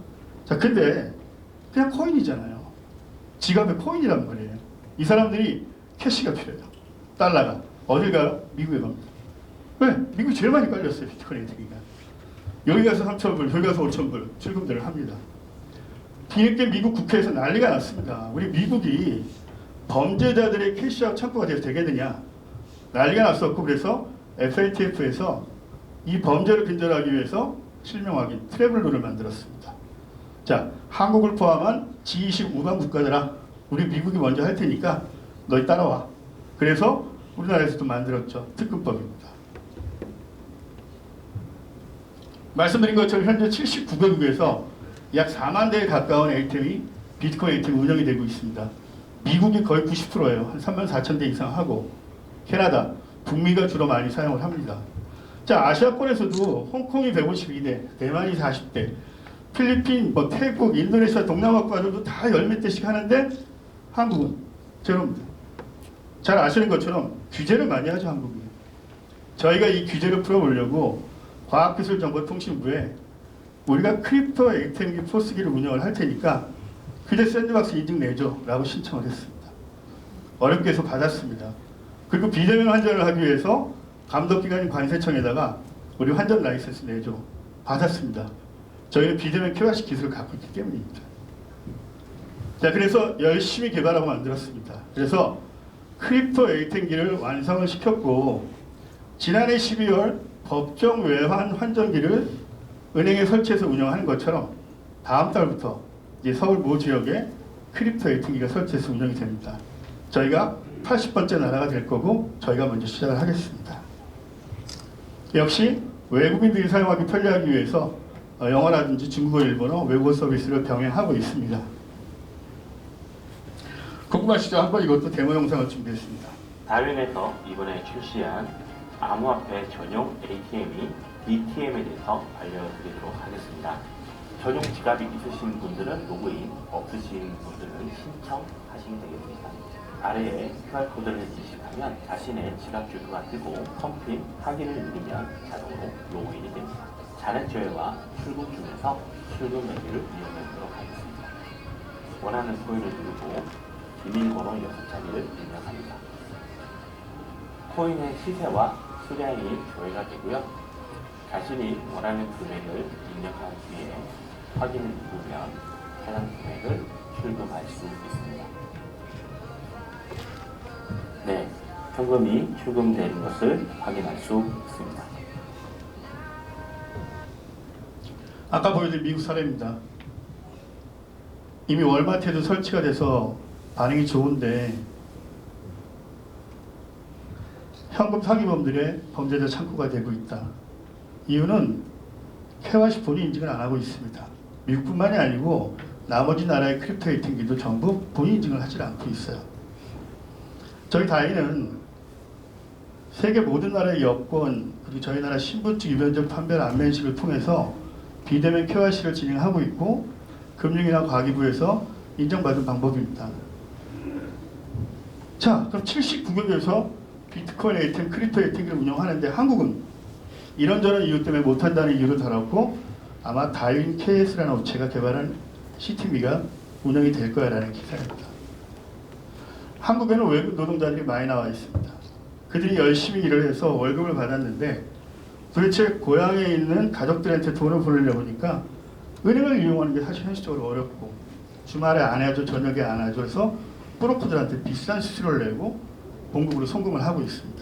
자, 근데 그냥 코인이잖아요. 지갑에 코인이란 말이에요. 이 사람들이 캐시가 필요해요. 달러가 어딜 가요? 미국에 갑니다. 왜? 미국이 제일 많이 깔렸어요. 비트코인 ATM기가. 여기 가서 3,000불, 여기 가서 5,000불 출금들을 합니다. 뒤늦게 미국 국회에서 난리가 났습니다. 우리 미국이 범죄자들의 캐시아웃 창구가 돼서 되겠느냐. 난리가 났었고 그래서 FATF에서 이 범죄를 근절하기 위해서 실명 확인 트래블 룰을 만들었습니다. 자, 한국을 포함한 G20 우방 국가들아 우리 미국이 먼저 할 테니까 너희 따라와. 그래서 우리나라에서도 만들었죠. 특근법입니다. 말씀드린 것처럼 현재 79개국에서 약 4만 대에 가까운 ATM이 비트코인 ATM 운영이 되고 있습니다. 미국이 거의 90%예요. 한 3만 4천 대 이상 하고, 캐나다, 북미가 주로 많이 사용을 합니다. 자, 아시아권에서도 홍콩이 152대, 대만이 40대, 필리핀, 태국, 인도네시아, 동남아 국가들도 다 열 몇 대씩 하는데 한국은 제로입니다. 잘 아시는 것처럼 규제를 많이 하죠, 한국이. 저희가 이 규제를 풀어보려고 과학기술정보통신부에 우리가 크립토 ATM기 포스기를 운영을 할 테니까 규제 샌드박스 인증 내줘 라고 신청을 했습니다. 어렵게 해서 받았습니다. 그리고 비대면 환전을 하기 위해서 감독기관인 관세청에다가 우리 환전 라이센스 내줘 받았습니다. 저희는 비대면 KYC 기술을 갖고 있기 때문입니다. 자, 그래서 열심히 개발하고 만들었습니다. 그래서 크립토 ATM기를 완성을 시켰고, 지난해 12월 법정 외환 환전기를 은행에 설치해서 운영하는 것처럼 다음 달부터 이제 서울 모 지역에 크립토 ATM기가 설치해서 운영이 됩니다. 저희가 80번째 나라가 될 거고 저희가 먼저 시작을 하겠습니다. 역시 외국인들이 사용하기 편리하기 위해서 영어라든지 중국어, 일본어 외국어 서비스를 병행하고 있습니다. 궁금하시죠? 한번 이것도 데모 영상을 준비했습니다. 다윈에서 이번에 출시한 암호화폐 전용 ATM이 DTM에 대해서 알려드리도록 하겠습니다. 전용 지갑이 있으신 분들은 로그인, 없으신 분들은 신청하시면 되겠습니다. 아래에 QR코드를 인식하면 자신의 지갑 주소가 뜨고 컴핀 확인을 누르면 자동으로 로그인이 됩니다. 잔액조회와 출금 중에서 출금 메뉴를 이용해보도록 하겠습니다. 원하는 코인을 누르고 비밀번호 6자리를 입력합니다. 코인의 시세와 수량이 조회가 되고요. 자신이 원하는 금액을 입력한 뒤에 확인을 누르면 해당 금액을 출금할 수 있습니다. 네, 현금이 출금되는 것을 확인할 수 있습니다. 아까 보여드린 미국 사례입니다. 이미 월마트에도 설치가 돼서 반응이 좋은데 현금 사기범들의 범죄자 창구가 되고 있다. 이유는 KYC 본인 인증을 안 하고 있습니다. 미국뿐만이 아니고 나머지 나라의 크립토 ATM기도 전부 본인 인증을 하지 않고 있어요. 저희 다이는 세계 모든 나라의 여권 그리고 저희 나라 신분증 유변적 판별 안면식을 통해서 비대면 KYC를 진행하고 있고 금융이나 과기부에서 인정받은 방법입니다. 자, 그럼 79개국에서 비트코인 ATM, 크립토 ATM기를 운영하는데 한국은 이런저런 이유 때문에 못한다는 이유를 달았고 아마 다윈 KS라는 업체가 개발한 CTM기가 운영이 될 거야라는 기사입니다. 한국에는 외국 노동자들이 많이 나와 있습니다. 그들이 열심히 일을 해서 월급을 받았는데 도대체 고향에 있는 가족들한테 돈을 보내려고 하니까 은행을 이용하는 게 사실 현실적으로 어렵고 주말에 안 해줘, 저녁에 안 해줘 해서 브로커들한테 비싼 수수료를 내고 공급으로 송금을 하고 있습니다.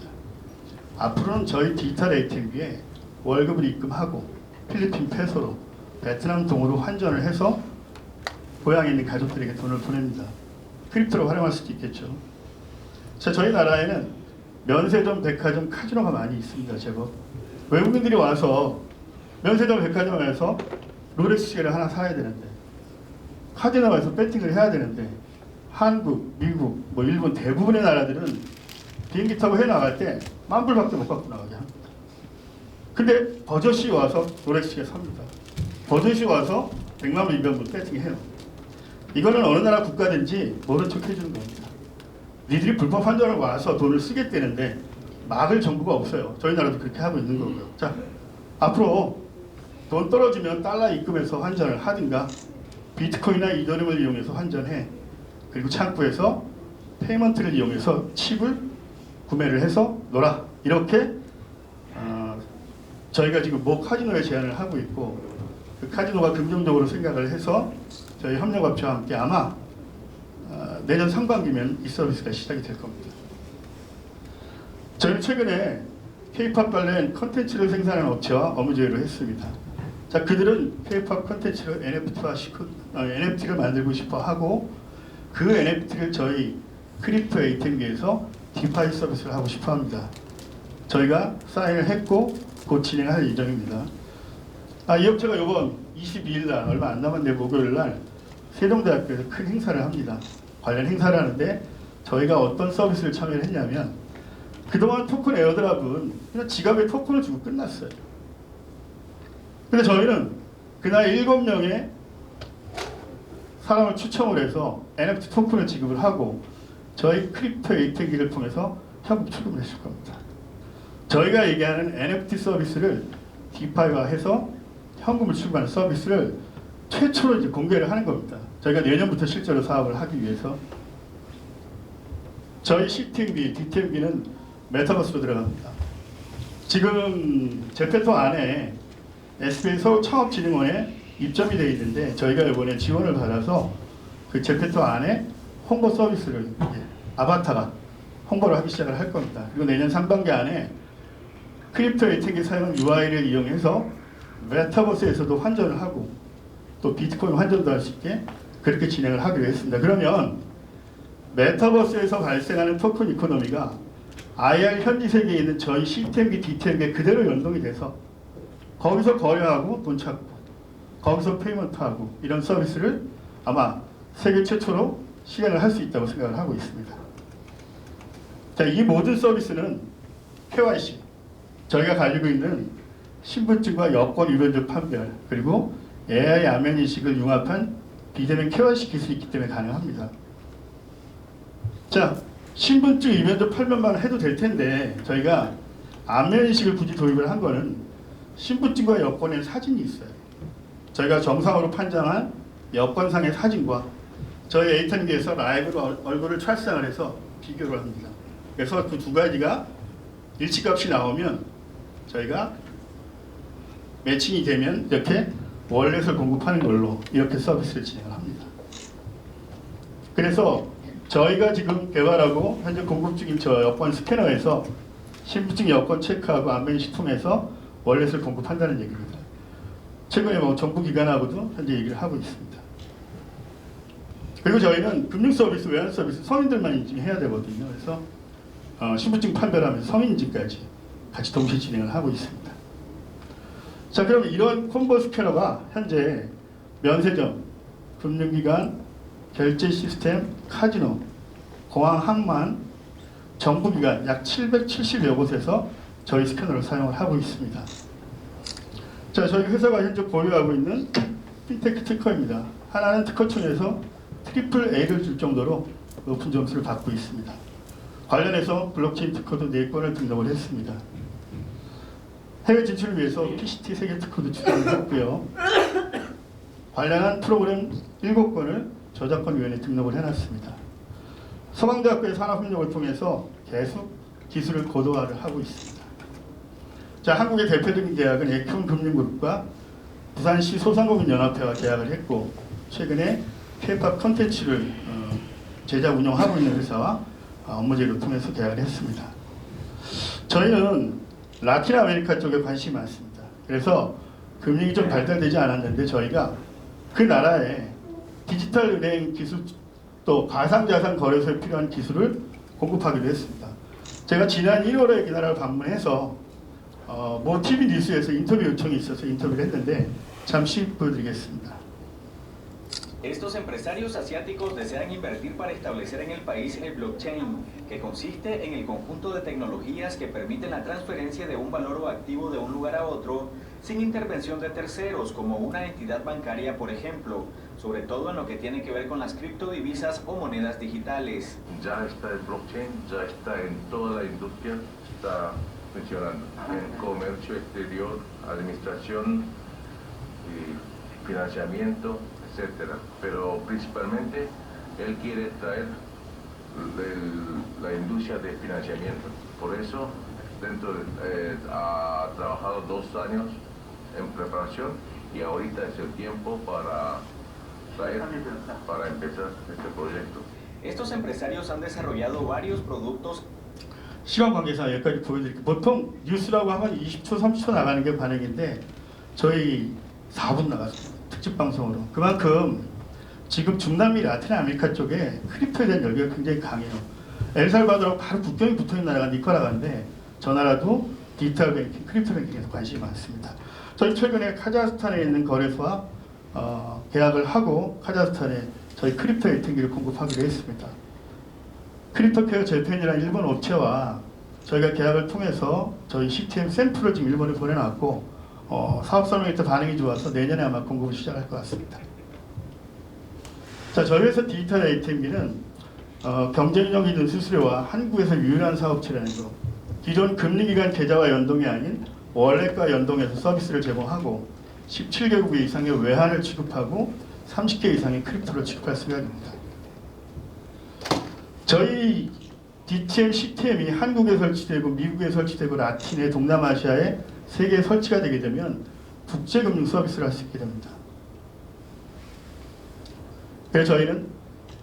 앞으로는 저희 디지털 ATM기에 월급을 입금하고 필리핀 페소로 베트남 동으로 환전을 해서 고향에 있는 가족들에게 돈을 보냅니다. 크립토로 활용할 수도 있겠죠. 자, 저희 나라에는 면세점, 백화점, 카지노가 많이 있습니다. 제법 외국인들이 와서 면세점, 백화점에서 롤렉스 시계를 하나 사야 되는데 카지노 가서 배팅을 해야 되는데 한국, 미국, 일본 대부분의 나라들은 비행기 타고 해 나갈 때 10,000불밖에 못 갖고 나가게 합니다. 근데 버젓이 와서 롤렉스 시계 삽니다. 버젓이 와서 100만 불, 200만 불 배팅해요. 이거는 어느 나라 국가든지 모른 척 해주는 겁니다. 니들이 불법 환전을 와서 돈을 쓰겠다는데 막을 정부가 없어요. 저희 나라도 그렇게 하고 있는 거고요. 자, 앞으로 돈 떨어지면 달러 입금해서 환전을 하든가 비트코인이나 이더리움을 이용해서 환전해. 그리고 창구에서 페이먼트를 이용해서 칩을 구매를 해서 놀아. 이렇게 저희가 지금 모 카지노에 제안을 하고 있고 그 카지노가 긍정적으로 생각을 해서 저희 협력업체와 함께 아마 내년 상반기면 이 서비스가 시작이 될 겁니다. 저희는 최근에 K-POP 관련 컨텐츠를 생산하는 업체와 업무 제휴를 했습니다. 자, 그들은 K-POP 컨텐츠를 NFT를 만들고 싶어 하고 그 NFT를 저희 크립토 ATM기에서 디파이 서비스를 하고 싶어합니다. 저희가 사인을 했고 곧 진행할 예정입니다. 이 업체가 이번 22일 날 얼마 안 남았는데 목요일 날 세종대학교에서 큰 행사를 합니다. 관련 행사를 하는데 저희가 어떤 서비스를 참여를 했냐면 그동안 토큰 에어드랍은 그냥 지갑에 토큰을 주고 끝났어요. 근데 저희는 그날 7명의 사람을 추첨을 해서 NFT 토큰을 지급을 하고 저희 크립토 ATM기를 통해서 현금 출금을 했을 겁니다. 저희가 얘기하는 NFT 서비스를 디파이화해서 현금을 출금하는 서비스를 최초로 이제 공개를 하는 겁니다. 저희가 내년부터 실제로 사업을 하기 위해서 저희 CTMB, DTMB는 메타버스로 들어갑니다. 지금 제페토 안에 SBA 서울 창업진흥원에 입점이 되어 있는데 저희가 이번에 지원을 받아서 그 제페토 안에 홍보 서비스를 아바타가 홍보를 하기 시작을 할 겁니다. 그리고 내년 상반기 안에 크립토 ATM기 사용 UI를 이용해서 메타버스에서도 환전을 하고 또 비트코인 환전도 할 수 있게 그렇게 진행을 하기로 했습니다. 그러면 메타버스에서 발생하는 토큰 이코노미가 IR 현지 세계에 있는 저희 CTMB, DTMB에 그대로 연동이 돼서 거기서 거래하고 돈 찾고 거기서 페이먼트하고 이런 서비스를 아마 세계 최초로 실행을 할 수 있다고 생각을 하고 있습니다. 자, 이 모든 서비스는 KYC, 저희가 가지고 있는 신분증과 여권 유변조 판별 그리고 AI 안면 인식을 융합한 비대면 KYC 기술이 있기 때문에 가능합니다. 자, 신분증 유변조 판별만 해도 될 텐데 저희가 안면 인식을 굳이 도입을 한 거는 신분증과 여권에 사진이 있어요. 저희가 정상으로 판정한 여권상의 사진과 저희 ATM기에서 라이브로 얼굴을 촬영을 해서 비교를 합니다. 그래서 그 두 가지가 일치값이 나오면 저희가 매칭이 되면 이렇게 월렛을 공급하는 걸로 이렇게 서비스를 진행을 합니다. 그래서 저희가 지금 개발하고 현재 공급 중인 저 여권 스캐너에서 신분증 여권 체크하고 안면인식 통해서 월렛을 공급한다는 얘기입니다. 최근에 뭐 정부 기관하고도 현재 얘기를 하고 있습니다. 그리고 저희는 금융 서비스, 외환 서비스 성인들만 인증해야 되거든요. 그래서 신분증 판별하면서 성인 인증까지 같이 동시에 진행을 하고 있습니다. 자, 그럼 이런 콤보 스캐너가 현재 면세점, 금융기관, 결제 시스템, 카지노, 공항, 항만, 정부기관 약 770여 곳에서 저희 스캐너를 사용을 하고 있습니다. 자, 저희 회사가 현재 보유하고 있는 핀테크 특허입니다. 하나는 특허청에서 트리플 A를 줄 정도로 높은 점수를 받고 있습니다. 관련해서 블록체인 특허도 4건을 등록을 했습니다. 해외 진출을 위해서 PCT 세계 특허도 추진을 했고요. 관련한 프로그램 7건을 저작권위원회에 등록을 해놨습니다. 서강대학교의 산업협력을 통해서 계속 기술을 고도화를 하고 있습니다. 자, 한국의 대표적인 계약은 에큐금융그룹과 부산시 소상공인연합회와 계약을 했고 최근에 K-POP 콘텐츠를 제작 운영하고 있는 회사와 업무 제휴를 통해서 계약을 했습니다. 저희는 라틴 아메리카 쪽에 관심이 많습니다. 그래서 금융이 좀 발달되지 않았는데 저희가 그 나라에 디지털 은행 기술 또 가상자산 거래소에 필요한 기술을 공급하기로 했습니다. 제가 지난 1월에 그 나라를 방문해서 모 TV 뉴스에서 인터뷰 요청이 있어서 인터뷰를 했는데 잠시 보여드리겠습니다. Estos empresarios asiáticos desean invertir para establecer en el país el blockchain, que consiste en el conjunto de tecnologías que permiten la transferencia de un valor o activo de un lugar a otro sin intervención de terceros, como una entidad bancaria, por ejemplo, sobre todo en lo que tiene que ver con las criptodivisas o monedas digitales. Ya está el blockchain, ya está en toda la industria, está funcionando en comercio exterior, administración, financiamiento, etcétera, pero principalmente él quiere traer la industria de financiamiento. Por eso ha trabajado 2 años en preparación y ahorita es el tiempo para empezar este proyecto. Estos empresarios han desarrollado varios productos. 시간 관계상 여기까지 보여드릴게요. 보통 뉴스라고 하면 20초, 30초 나가는 게 반응인데 저희 4분 나갔습니다. 특집 방송으로. 그만큼 지금 중남미 라틴 아메리카 쪽에 크립토에 대한 열기가 굉장히 강해요. 엘살바도르하고 바로 국경이 붙어있는 나라가 니카라과인데 저 나라도 디지털 뱅킹, 크립토 뱅킹에서 관심이 많습니다. 저희 최근에 카자흐스탄에 있는 거래소와 계약을 하고 카자흐스탄에 저희 크립토 ATM기를 공급하기로 했습니다. 크립토케어 재팬이라는 일본 업체와 저희가 계약을 통해서 저희 CTM 샘플을 지금 일본에 보내놨고 사업 설명회 때 반응이 좋아서 내년에 아마 공급을 시작할 것 같습니다. 자, 저희 회사 디지털 ATM기는 경쟁력 있는 수수료와 한국에서 유일한 사업체라는 거, 기존 금리기간 계좌와 연동이 아닌 월렛과 연동해서 서비스를 제공하고 17개국 이상의 외환을 취급하고 30개 이상의 크립토를 취급할 생각입니다. 저희 DTM, CTM이 한국에 설치되고 미국에 설치되고 라틴에 동남아시아에 세 개에 설치가 되게 되면 국제금융 서비스를 할 수 있게 됩니다. 그래서 저희는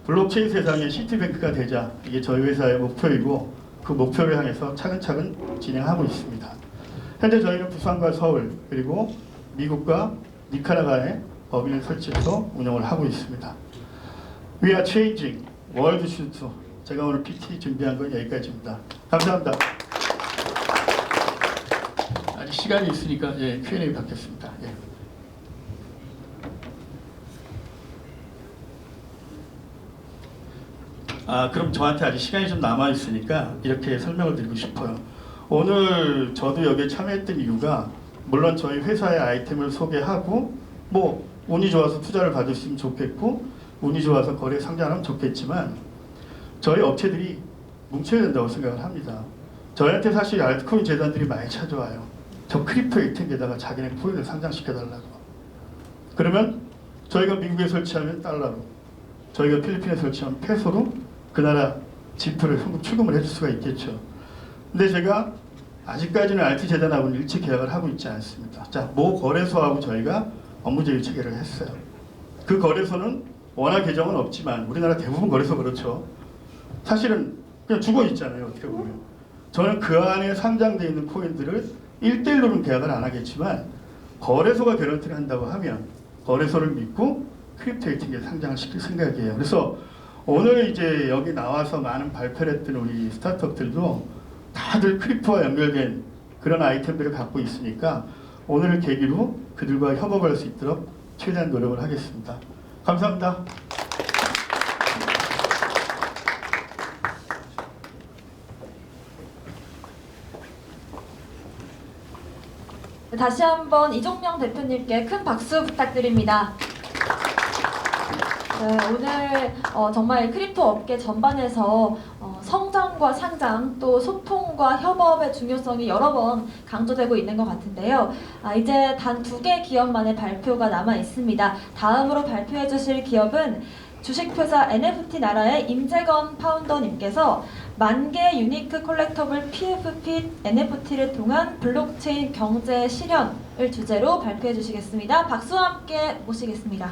블록체인 세상의 시티뱅크가 되자, 이게 저희 회사의 목표이고 그 목표를 향해서 차근차근 진행하고 있습니다. 현재 저희는 부산과 서울 그리고 미국과 니카라과에 법인을 설치해서 운영을 하고 있습니다. We are changing world should. 제가 오늘 PT 준비한 건 여기까지입니다. 감사합니다. 아직 시간이 있으니까 Q&A 받겠습니다. 그럼 저한테 아직 시간이 좀 남아 있으니까 이렇게 설명을 드리고 싶어요. 오늘 저도 여기에 참여했던 이유가 물론 저희 회사의 아이템을 소개하고 뭐 운이 좋아서 투자를 받으시면 좋겠고 운이 좋아서 거래 상장하면 좋겠지만 저희 업체들이 뭉쳐야 된다고 생각을 합니다. 저희한테 사실 알트코인 재단들이 많이 찾아와요. 저 크립토 ATM에다가 자기네 코인을 상장시켜달라고. 그러면 저희가 미국에 설치하면 달러로, 저희가 필리핀에 설치하면 페소로 그 나라 지표를 현금 출금을 해줄 수가 있겠죠. 근데 제가 아직까지는 RT 재단하고는 일체 계약을 하고 있지 않습니다. 자, 모 거래소하고 저희가 업무 제휴 체결을 했어요. 그 거래소는 원화 계정은 없지만 우리나라 대부분 거래소 그렇죠. 사실은 그냥 죽어 있잖아요. 어떻게 보면. 저는 그 안에 상장되어 있는 코인들을 1대1로는 계약을 안 하겠지만 거래소가 개런티를 한다고 하면 거래소를 믿고 크립토 ATM에 상장을 시킬 생각이에요. 그래서 오늘 이제 여기 나와서 많은 발표를 했던 우리 스타트업들도 다들 크립토와 연결된 그런 아이템들을 갖고 있으니까 오늘을 계기로 그들과 협업할 수 있도록 최대한 노력을 하겠습니다. 감사합니다. 다시 한번 이종명 대표님께 큰 박수 부탁드립니다. 네, 오늘 정말 크립토 업계 전반에서 성장과 상장 또 소통과 협업의 중요성이 여러 번 강조되고 있는 것 같은데요. 이제 단 2개 기업만의 발표가 남아 있습니다. 다음으로 발표해 주실 기업은 주식회사 NFT 나라의 임재건 파운더님께서 10,000개 유니크 컬렉터블 PFP NFT를 통한 블록체인 경제 실현을 주제로 발표해 주시겠습니다. 박수와 함께 모시겠습니다.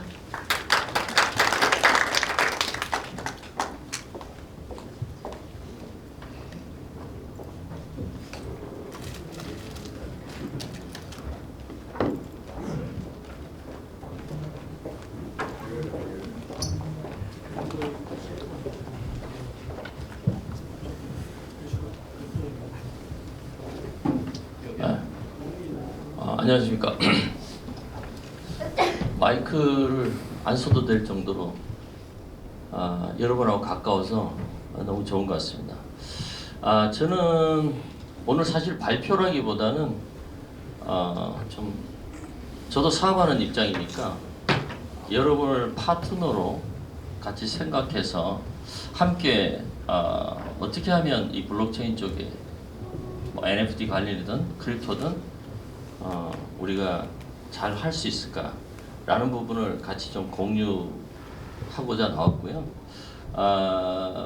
안녕하십니까. 마이크를 안 써도 될 정도로 여러분하고 가까워서 너무 좋은 것 같습니다. 저는 오늘 사실 발표라기보다는 좀 저도 사업하는 입장이니까 여러분을 파트너로 같이 생각해서 함께 어떻게 하면 이 블록체인 쪽에 뭐 NFT 관련이든 크립토든 우리가 잘 할 수 있을까라는 부분을 같이 좀 공유하고자 나왔고요.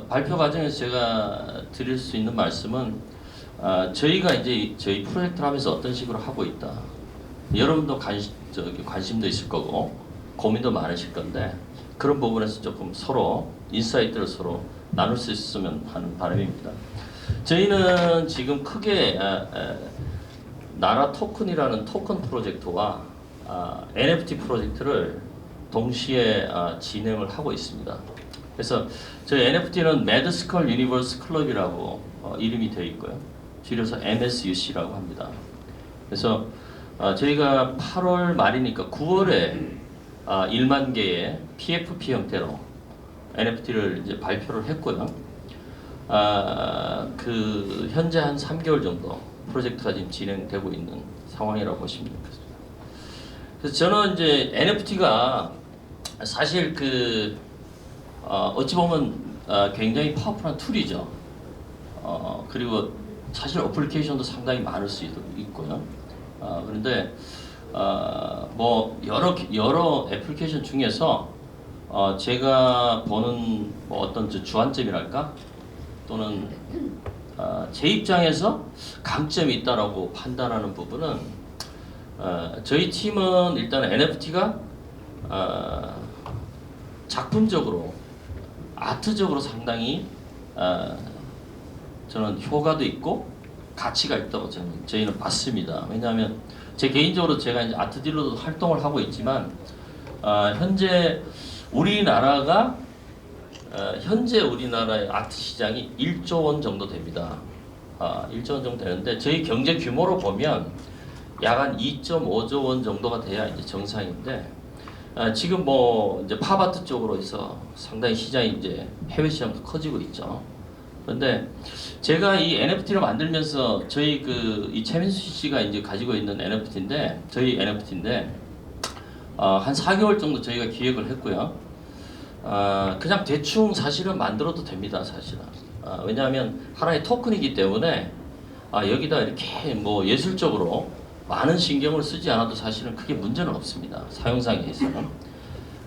발표 과정에서 제가 드릴 수 있는 말씀은 저희가 이제 저희 프로젝트를 하면서 어떤 식으로 하고 있다. 여러분도 관심도 있을 거고 고민도 많으실 건데 그런 부분에서 조금 서로 인사이트를 서로 나눌 수 있으면 하는 바람입니다. 저희는 지금 크게 나라 토큰이라는 토큰 프로젝트와 NFT 프로젝트를 동시에 진행을 하고 있습니다. 그래서 저희 NFT는 매드스컬 유니버스 클럽이라고 이름이 되어 있고요. 줄여서 MSUC라고 합니다. 그래서 저희가 8월 말이니까 9월에 1만 개의 PFP 형태로 NFT를 이제 발표를 했고요. 그 현재 한 3개월 정도 프로젝트가 지금 진행되고 있는 상황이라고 보시면 되겠습니다. 그래서 저는 이제 NFT가 사실 어찌 보면 굉장히 파워풀한 툴이죠. 그리고 사실 어플리케이션도 상당히 많을 수 있고요. 그런데 뭐 여러 애플리케이션 중에서 제가 보는 뭐 어떤 주안점이랄까 또는 제 입장에서 강점이 있다라고 판단하는 부분은 저희 팀은 일단 NFT가 작품적으로 아트적으로 상당히 저는 효과도 있고 가치가 있다고 저희는 봤습니다. 왜냐하면 제 개인적으로 제가 이제 아트 딜러도 활동을 하고 있지만 현재 우리나라의 아트 시장이 1조 원 정도 됩니다. 1조 원 정도 되는데 저희 경제 규모로 보면 약 한 2.5조 원 정도가 돼야 이제 정상인데 지금 뭐 이제 팝아트 쪽으로 해서 상당히 시장이 이제 해외 시장도 커지고 있죠. 그런데 제가 이 NFT를 만들면서 저희 이 최민수 씨가 이제 가지고 있는 NFT인데 저희 NFT인데 한 4개월 정도 저희가 기획을 했고요. 그냥 대충 사실은 만들어도 됩니다, 사실은. 왜냐하면 하나의 토큰이기 때문에 여기다 이렇게 뭐 예술적으로 많은 신경을 쓰지 않아도 사실은 크게 문제는 없습니다, 사용상에 있어서는.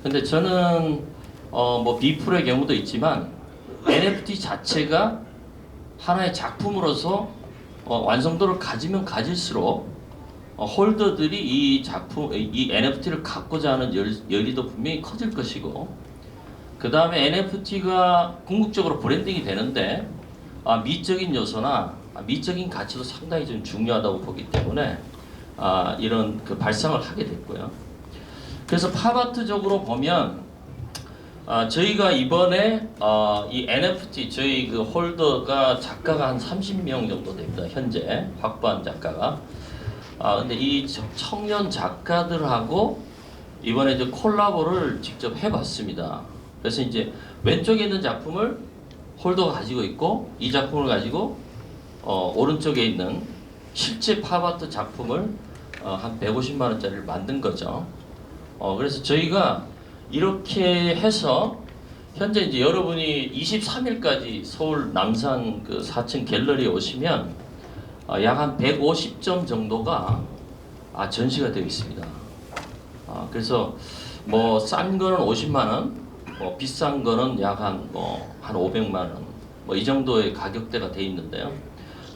근데 저는 뭐 비플의 경우도 있지만 NFT 자체가 하나의 작품으로서 완성도를 가지면 가질수록 홀더들이 이 NFT를 갖고자 하는 열의도 분명히 커질 것이고, 그 다음에 NFT가 궁극적으로 브랜딩이 되는데 미적인 요소나 미적인 가치도 상당히 좀 중요하다고 보기 때문에 이런 발상을 하게 됐고요. 그래서 팝아트적으로 보면 저희가 이번에 이 NFT 저희 홀더가 작가가 한 30명 정도 됩니다. 현재 확보한 작가가. 근데 이 청년 작가들하고 이번에 이제 콜라보를 직접 해봤습니다. 그래서 이제 왼쪽에 있는 작품을 홀더가 가지고 있고 이 작품을 가지고 오른쪽에 있는 실제 팝아트 작품을 한 150만 원짜리를 만든 거죠. 그래서 저희가 이렇게 해서 현재 이제 여러분이 23일까지 서울 남산 4층 갤러리에 오시면 약 한 150점 정도가 전시가 되어 있습니다. 그래서 뭐 싼 거는 50만 원, 뭐 비싼 거는 약 한 500만 원, 뭐 이 정도의 가격대가 되어 있는데요.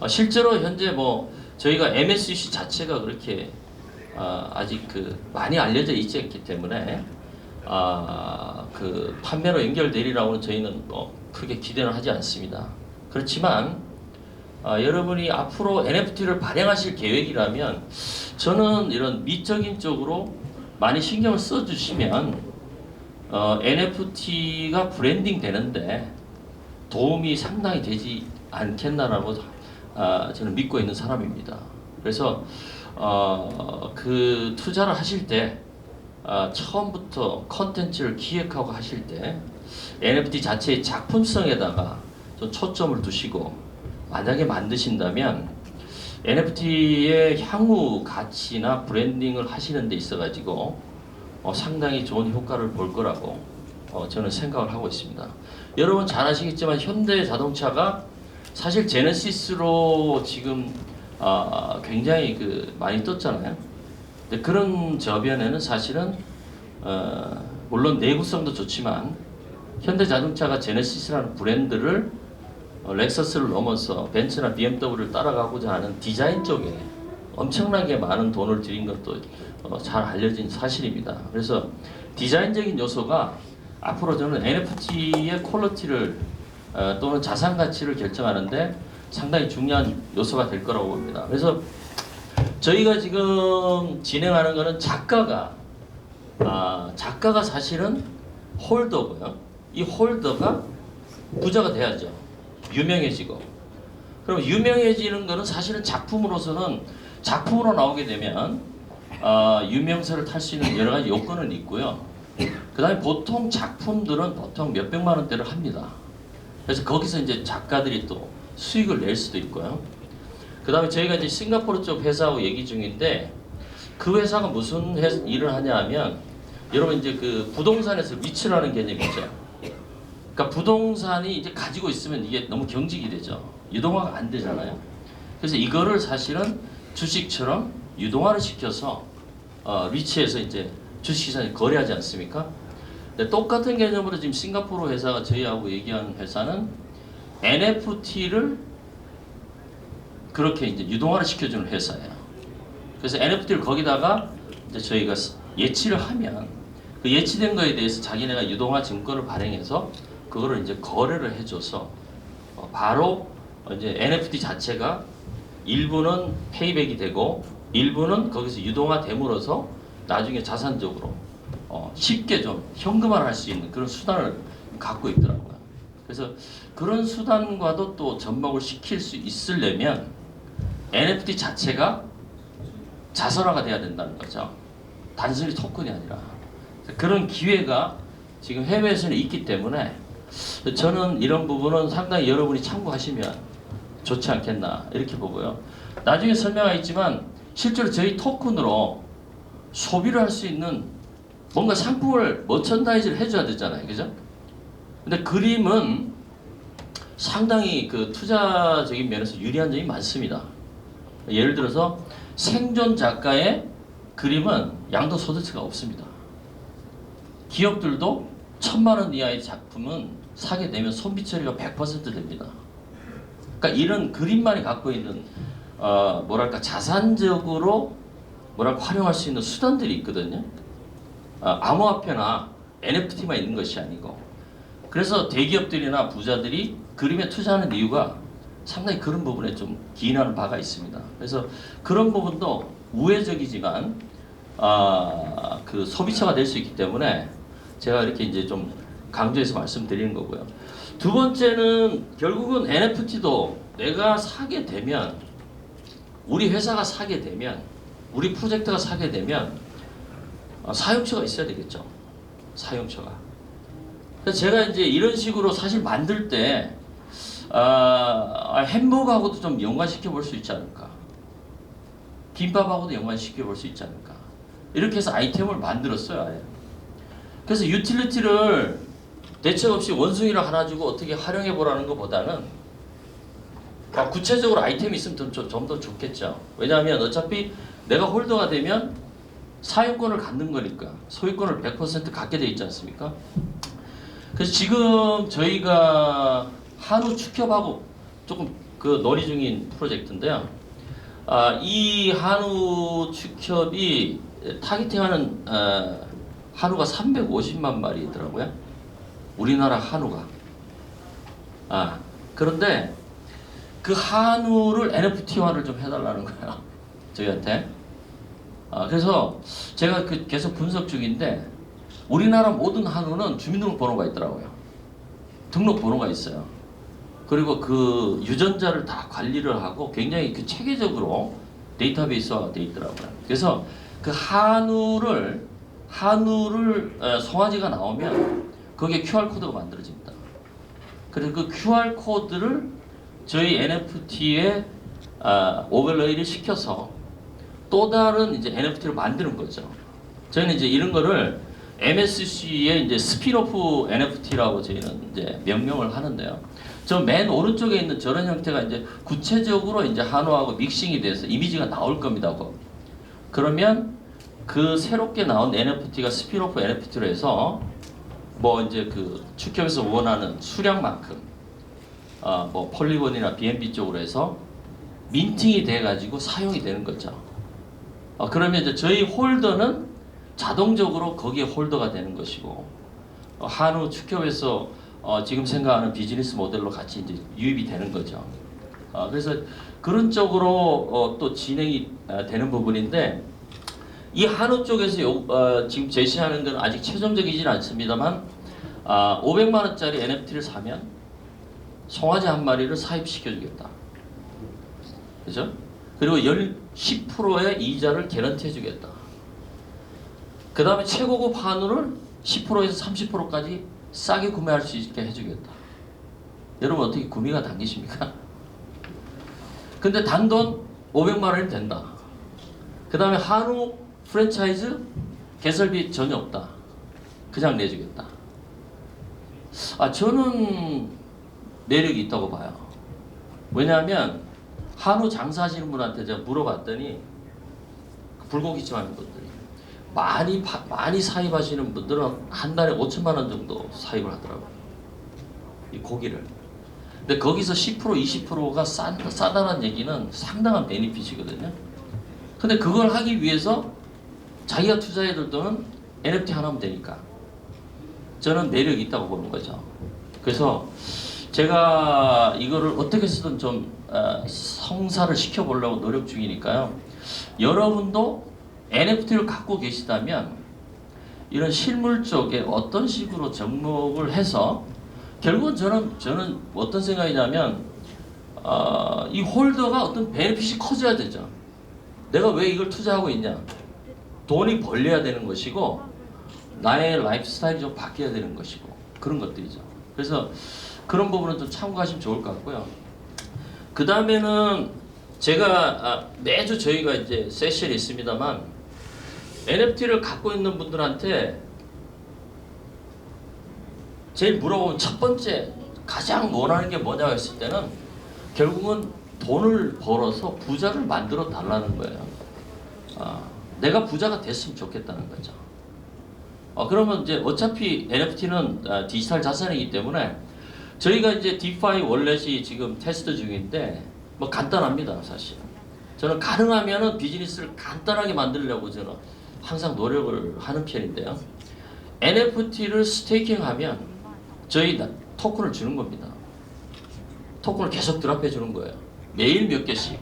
실제로 현재 뭐 저희가 MSUC 자체가 그렇게 아직 많이 알려져 있지 않기 때문에 판매로 연결되리라고는 저희는 크게 기대는 하지 않습니다. 그렇지만 여러분이 앞으로 NFT를 발행하실 계획이라면 저는 이런 미적인 쪽으로 많이 신경을 써주시면 NFT가 브랜딩 되는데 도움이 상당히 되지 않겠나라고 저는 믿고 있는 사람입니다. 그래서 투자를 하실 때 처음부터 컨텐츠를 기획하고 하실 때 NFT 자체의 작품성에다가 좀 초점을 두시고 만약에 만드신다면 NFT의 향후 가치나 브랜딩을 하시는 데 있어 가지고 상당히 좋은 효과를 볼 거라고 저는 생각을 하고 있습니다. 여러분 잘 아시겠지만 현대자동차가 사실 제네시스로 지금 굉장히 많이 떴잖아요. 근데 그런 저변에는 사실은 물론 내구성도 좋지만 현대자동차가 제네시스라는 브랜드를 렉서스를 넘어서 벤츠나 BMW를 따라가고자 하는 디자인 쪽에 엄청나게 많은 돈을 들인 것도 잘 알려진 사실입니다. 그래서 디자인적인 요소가 앞으로 저는 NFT의 퀄리티를 또는 자산 가치를 결정하는데 상당히 중요한 요소가 될 거라고 봅니다. 그래서 저희가 지금 진행하는 것은 작가가 작가가 사실은 홀더고요. 이 홀더가 부자가 돼야죠. 유명해지고. 그럼 유명해지는 거는 사실은 작품으로서는 작품으로 나오게 되면 유명세를 탈 수 있는 여러 가지 요건은 있고요. 그 다음에 보통 작품들은 보통 몇백만 원대를 합니다. 그래서 거기서 이제 작가들이 또 수익을 낼 수도 있고요. 그 다음에 저희가 이제 싱가포르 쪽 회사하고 얘기 중인데 그 회사가 무슨 일을 하냐 하면 여러분 이제 그 부동산에서 리츠라는 개념이죠. 그러니까 부동산이 이제 가지고 있으면 이게 너무 경직이 되죠. 유동화가 안 되잖아요. 그래서 이거를 사실은 주식처럼 유동화를 시켜서 리츠에서 이제 주식시장에 거래하지 않습니까? 근데 똑같은 개념으로 지금 싱가포르 회사가 저희하고 얘기하는 회사는 NFT를 그렇게 이제 유동화를 시켜주는 회사예요. 그래서 NFT를 거기다가 이제 저희가 예치를 하면 그 예치된 거에 대해서 자기네가 유동화 증권을 발행해서 그거를 이제 거래를 해줘서 바로 이제 NFT 자체가 일부는 페이백이 되고 일부는 거기서 유동화 됨으로써 나중에 자산적으로 쉽게 좀 현금화를 할 수 있는 그런 수단을 갖고 있더라고요. 그래서 그런 수단과도 또 접목을 시킬 수 있으려면 NFT 자체가 자선화가 돼야 된다는 거죠. 단순히 토큰이 아니라. 그런 기회가 지금 해외에서는 있기 때문에 저는 이런 부분은 상당히 여러분이 참고하시면 좋지 않겠나 이렇게 보고요. 나중에 설명하겠지만 실제로 저희 토큰으로 소비를 할 수 있는 뭔가 상품을 머천다이즈를 해줘야 되잖아요. 그죠? 근데 그림은 상당히 그 투자적인 면에서 유리한 점이 많습니다. 예를 들어서 생존 작가의 그림은 양도소득세가 없습니다. 기업들도 1,000만 원 이하의 작품은 사게 되면 손비 처리가 100% 됩니다. 그러니까 이런 그림만이 갖고 있는 뭐랄까 자산적으로 뭐랄까 활용할 수 있는 수단들이 있거든요. 암호화폐나 NFT만 있는 것이 아니고. 그래서 대기업들이나 부자들이 그림에 투자하는 이유가 상당히 그런 부분에 좀 기인하는 바가 있습니다. 그래서 그런 부분도 우회적이지만 그 소비처가 될 수 있기 때문에 제가 이렇게 이제 좀 강조해서 말씀드리는 거고요. 두 번째는 결국은 NFT도 내가 사게 되면 우리 회사가 사게 되면 우리 프로젝트가 사게 되면 사용처가 있어야 되겠죠. 사용처가. 그래서 제가 이제 이런 식으로 사실 만들 때 햄버거하고도 좀 연관시켜 볼 수 있지 않을까. 김밥하고도 연관시켜 볼 수 있지 않을까. 이렇게 해서 아이템을 만들었어요. 아예. 그래서 유틸리티를 대책 없이 원숭이를 하나 주고 어떻게 활용해 보라는 것보다는 구체적으로 아이템이 있으면 좀 더 좋겠죠. 왜냐하면 어차피 내가 홀더가 되면 사용권을 갖는 거니까 소유권을 100% 갖게 돼 있지 않습니까? 그래서 지금 저희가 한우 축협하고 조금 그 논의 중인 프로젝트인데요. 이 한우 축협이 타겟팅하는 한우가 350만 마리더라고요. 우리나라 한우가. 그런데 그 한우를 NFT화를 좀 해달라는 거예요. 저희한테. 그래서 제가 계속 분석 중인데 우리나라 모든 한우는 주민등록번호가 있더라고요. 등록번호가 있어요. 그리고 그 유전자를 다 관리를 하고 굉장히 그 체계적으로 데이터베이스화가 돼 있더라고요. 그래서 그 한우를 송아지가 나오면 거기에 QR코드가 만들어집니다. 그래서 그 QR코드를 저희 NFT에 오버레이를 시켜서 또 다른 이제 NFT를 만드는 거죠. 저희는 이제 이런 거를 MSC의 이제 스피노프 NFT라고 저희는 이제 명명을 하는데요. 저 맨 오른쪽에 있는 저런 형태가 이제 구체적으로 이제 한우하고 믹싱이 돼서 이미지가 나올 겁니다. 그러면 그 새롭게 나온 NFT가 스피노프 NFT로 해서 뭐 이제 그 축협에서 원하는 수량만큼 뭐 폴리곤이나 BNB 쪽으로 해서 민팅이 돼 가지고 사용이 되는 거죠. 그러면 이제 저희 홀더는 자동적으로 거기에 홀더가 되는 것이고 한우 축협에서 지금 생각하는 비즈니스 모델로 같이 이제 유입이 되는 거죠. 그래서 그런 쪽으로 또 진행이 되는 부분인데 이 한우 쪽에서 지금 제시하는 건 아직 최종적이진 않습니다만 500만 원짜리 NFT를 사면 송아지 한 마리를 사입시켜주겠다. 그죠? 그리고 10%의 이자를 개런티 해주겠다. 그 다음에 최고급 한우를 10%에서 30%까지 싸게 구매할 수 있게 해주겠다. 여러분 어떻게 구미가 당기십니까? 근데 단돈 500만 원이 된다. 그 다음에 한우 프랜차이즈 개설비 전혀 없다. 그냥 내주겠다. 저는 매력이 있다고 봐요. 왜냐하면 한우 장사하시는 분한테 제가 물어봤더니 불고기집 하는 분들이 많이 사입하시는 분들은 한 달에 5천만 원 정도 사입을 하더라고요. 이 고기를. 근데 거기서 10% 20%가 싸다는 얘기는 상당한 베니핏이거든요. 근데 그걸 하기 위해서 자기가 투자해둘 돈은 NFT 하나 하면 되니까 저는 매력이 있다고 보는 거죠. 그래서 제가 이거를 어떻게 해서든 좀 성사를 시켜보려고 노력 중이니까요. 여러분도 NFT를 갖고 계시다면 이런 실물 쪽에 어떤 식으로 접목을 해서 결국은 저는 어떤 생각이냐면 이 홀더가 어떤 베네핏이 커져야 되죠. 내가 왜 이걸 투자하고 있냐? 돈이 벌려야 되는 것이고 나의 라이프 스타일이 좀 바뀌어야 되는 것이고 그런 것들이죠. 그래서 그런 부분은 좀 참고하시면 좋을 것 같고요. 그 다음에는 제가 매주 저희가 이제 세션이 있습니다만 NFT를 갖고 있는 분들한테 제일 물어보면 첫 번째 가장 원하는 게 뭐냐고 했을 때는 결국은 돈을 벌어서 부자를 만들어 달라는 거예요. 내가 부자가 됐으면 좋겠다는 거죠. 그러면 이제 어차피 NFT는 디지털 자산이기 때문에 저희가 이제 디파이 월렛이 지금 테스트 중인데 뭐 간단합니다. 사실 저는 가능하면은 비즈니스를 간단하게 만들려고 저는 항상 노력을 하는 편인데요. NFT를 스테이킹하면 저희 토큰을 주는 겁니다. 토큰을 계속 드랍해 주는 거예요. 매일 몇 개씩.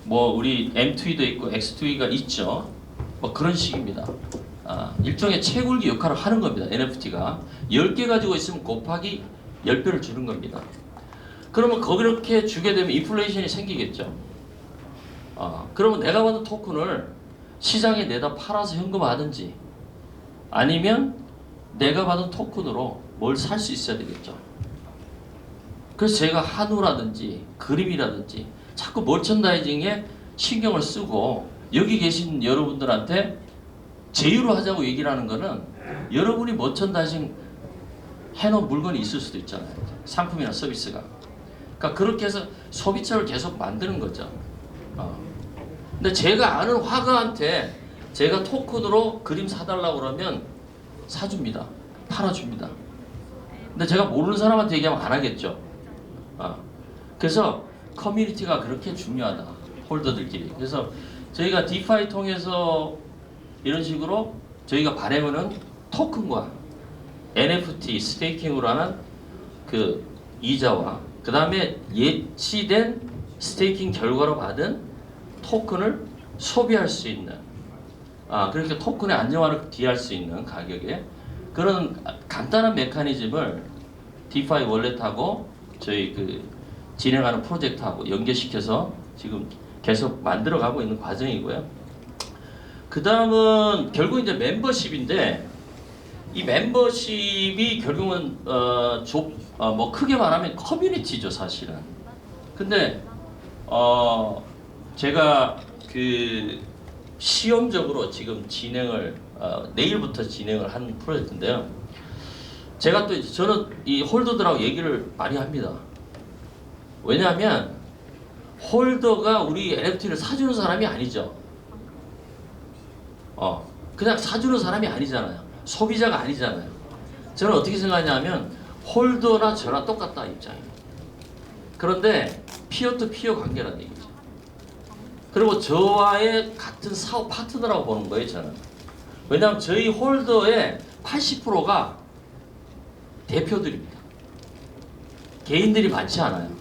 뭐 우리 M2도 있고 X2가 있죠. 뭐 그런 식입니다. 일종의 채굴기 역할을 하는 겁니다. NFT가 10개 가지고 있으면 곱하기 10배를 주는 겁니다. 그러면 그렇게 주게 되면 인플레이션이 생기겠죠. 그러면 내가 받은 토큰을 시장에 내다 팔아서 현금화하든지 아니면 내가 받은 토큰으로 뭘 살 수 있어야 되겠죠. 그래서 제가 한우라든지 그림이라든지 자꾸 머천다이징에 신경을 쓰고 여기 계신 여러분들한테 제휴로 하자고 얘기를 하는 거는 여러분이 머천다이징 해놓은 물건이 있을 수도 있잖아요. 상품이나 서비스가. 그러니까 그렇게 해서 소비처를 계속 만드는 거죠. 근데 제가 아는 화가한테 제가 토큰으로 그림 사달라고 그러면 사줍니다. 팔아줍니다. 근데 제가 모르는 사람한테 얘기하면 안 하겠죠. 그래서 커뮤니티가 그렇게 중요하다. 홀더들끼리. 그래서 저희가 디파이 통해서 이런 식으로 저희가 바라보는 토큰과 NFT 스테이킹으로 하는 그 이자와 그 다음에 예치된 스테이킹 결과로 받은 토큰을 소비할 수 있는 그러니까 토큰의 안정화를 기할 수 있는 가격에 그런 간단한 메커니즘을 디파이 월렛하고 저희 그 진행하는 프로젝트하고 연계시켜서 지금 계속 만들어가고 있는 과정이고요. 그 다음은 결국 이제 멤버십인데 이 멤버십이 결국은 뭐 크게 말하면 커뮤니티죠 사실은. 근데 제가 그 시험적으로 지금 진행을 내일부터 진행을 한 프로젝트인데요. 제가 또 저는 이 홀더들하고 얘기를 많이 합니다. 왜냐하면 홀더가 우리 NFT를 사주는 사람이 아니죠. 그냥 사주는 사람이 아니잖아요. 소비자가 아니잖아요. 저는 어떻게 생각하냐면 홀더나 저나 똑같다 입장입니다. 그런데 피어 투 피어 관계라는 얘기죠. 그리고 저와의 같은 사업 파트너라고 보는 거예요, 저는. 왜냐하면 저희 홀더의 80%가 대표들입니다. 개인들이 많지 않아요.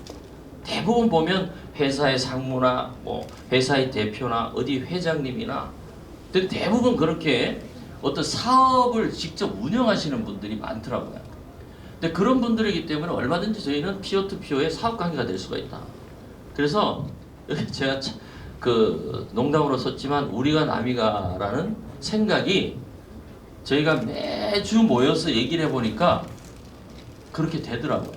대부분 보면 회사의 상무나 뭐 회사의 대표나 어디 회장님이나 근데 대부분 그렇게 어떤 사업을 직접 운영하시는 분들이 많더라고요. 근데 그런 분들이기 때문에 얼마든지 저희는 피어 투 피어의 사업 관계가 될 수가 있다. 그래서 여기 제가 그 농담으로 썼지만 우리가 남이가라는 생각이 저희가 매주 모여서 얘기를 해보니까 그렇게 되더라고요.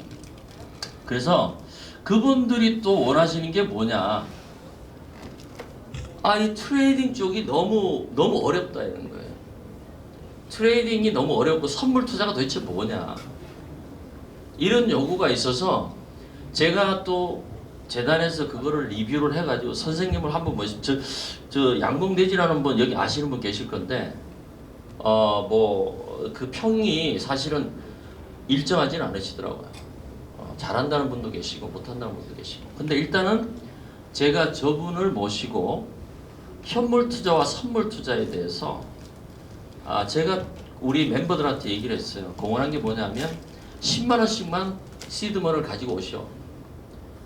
그래서 그분들이 또 원하시는 게 뭐냐? 이 트레이딩 쪽이 너무 어렵다 이런 거예요. 트레이딩이 너무 어렵고 선물 투자가 도대체 뭐냐? 이런 요구가 있어서 제가 또 재단에서 그거를 리뷰를 해가지고 선생님을 한번 저 양봉대지라는 분 여기 아시는 분 계실 건데 뭐 그 평이 사실은 일정하진 않으시더라고요. 잘한다는 분도 계시고 못한다는 분도 계시고. 근데 일단은 제가 저분을 모시고 현물 투자와 선물 투자에 대해서 제가 우리 멤버들한테 얘기를 했어요. 공언한 게 뭐냐면 10만 원씩만 시드머니를 가지고 오시오.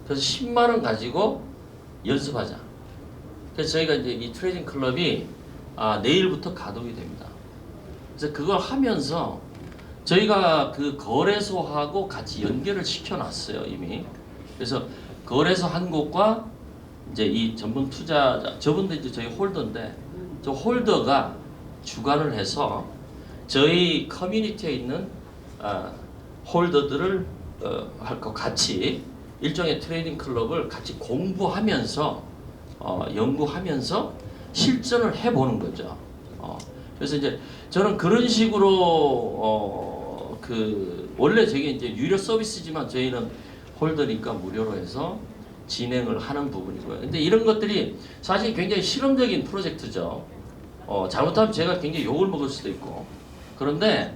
그래서 10만 원 가지고 연습하자. 그래서 저희가 이제 이 트레이딩 클럽이 내일부터 가동이 됩니다. 그래서 그걸 하면서 저희가 그 거래소하고 같이 연결을 시켜놨어요 이미. 그래서 거래소 한 곳과 이제 이 전문 투자자 저분도 이제 저희 홀더인데 저 홀더가 주관을 해서 저희 커뮤니티에 있는 홀더들을 할거 같이 일종의 트레이딩 클럽을 같이 공부하면서 연구하면서 실전을 해보는 거죠. 그래서 이제 저는 그런 식으로 그 원래 저게 이제 유료 서비스지만 저희는 홀더니까 무료로 해서 진행을 하는 부분이고요. 근데 이런 것들이 사실 굉장히 실험적인 프로젝트죠. 잘못하면 제가 굉장히 욕을 먹을 수도 있고. 그런데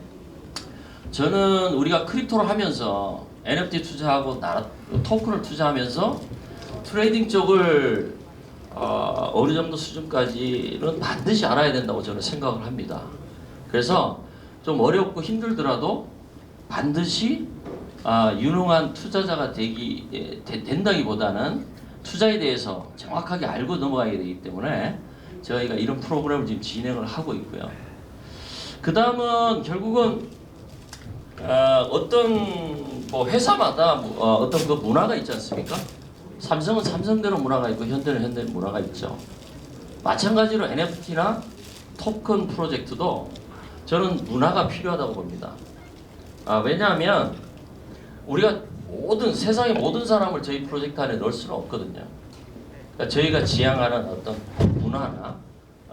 저는 우리가 크립토를 하면서 NFT 투자하고 토큰을 투자하면서 트레이딩 쪽을 어느 정도 수준까지는 반드시 알아야 된다고 저는 생각을 합니다. 그래서 좀 어렵고 힘들더라도 반드시 유능한 투자자가 된다기보다는 투자에 대해서 정확하게 알고 넘어가야 되기 때문에 저희가 이런 프로그램을 지금 진행을 하고 있고요. 그 다음은 결국은 어떤 뭐 회사마다 어떤 그 문화가 있지 않습니까? 삼성은 삼성대로 문화가 있고 현대는 현대 문화가 있죠. 마찬가지로 NFT나 토큰 프로젝트도 저는 문화가 필요하다고 봅니다. 왜냐하면 우리가 세상의 모든 사람을 저희 프로젝트 안에 넣을 수는 없거든요. 그러니까 저희가 지향하는 어떤 문화나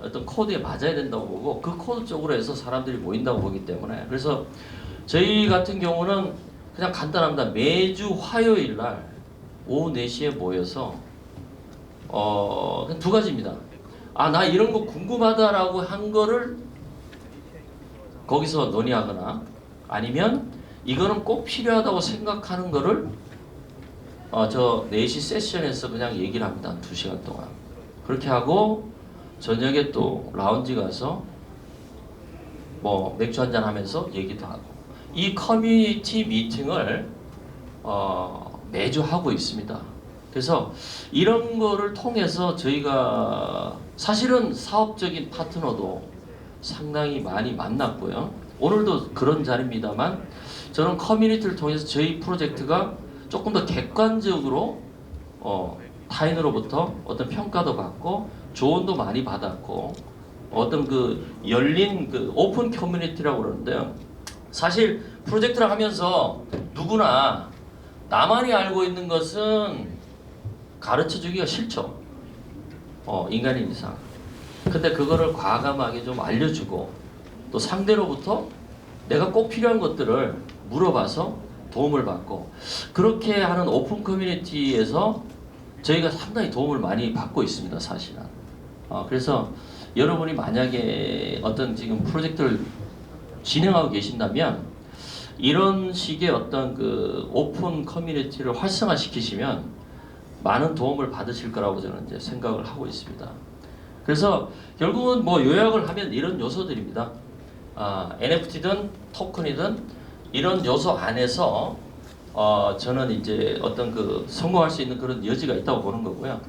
어떤 코드에 맞아야 된다고 보고 그 코드 쪽으로 해서 사람들이 모인다고 보기 때문에 그래서 저희 같은 경우는 그냥 간단합니다. 매주 화요일 날 오후 4시에 모여서 두 가지입니다. 나 이런 거 궁금하다라고 한 거를 거기서 논의하거나 아니면 이거는 꼭 필요하다고 생각하는 거를 저 4시 세션에서 그냥 얘기를 합니다. 2시간 동안. 그렇게 하고 저녁에 또 라운지 가서 뭐 맥주 한잔 하면서 얘기도 하고 이 커뮤니티 미팅을 매주 하고 있습니다. 그래서 이런 거를 통해서 저희가 사실은 사업적인 파트너도 상당히 많이 만났고요. 오늘도 그런 자리입니다만 저는 커뮤니티를 통해서 저희 프로젝트가 조금 더 객관적으로 타인으로부터 어떤 평가도 받고 조언도 많이 받았고 어떤 그 열린 그 오픈 커뮤니티라고 그러는데요. 사실 프로젝트를 하면서 누구나 나만이 알고 있는 것은 가르쳐주기가 싫죠. 인간인 이상. 근데 그거를 과감하게 좀 알려주고 또 상대로부터 내가 꼭 필요한 것들을 물어봐서 도움을 받고 그렇게 하는 오픈 커뮤니티에서 저희가 상당히 도움을 많이 받고 있습니다. 사실은. 그래서 여러분이 만약에 어떤 지금 프로젝트를 진행하고 계신다면 이런 식의 어떤 그 오픈 커뮤니티를 활성화시키시면 많은 도움을 받으실 거라고 저는 이제 생각을 하고 있습니다. 그래서 결국은 뭐 요약을 하면 이런 요소들입니다. NFT든 토큰이든 이런 요소 안에서 저는 이제 어떤 그 성공할 수 있는 그런 여지가 있다고 보는 거고요.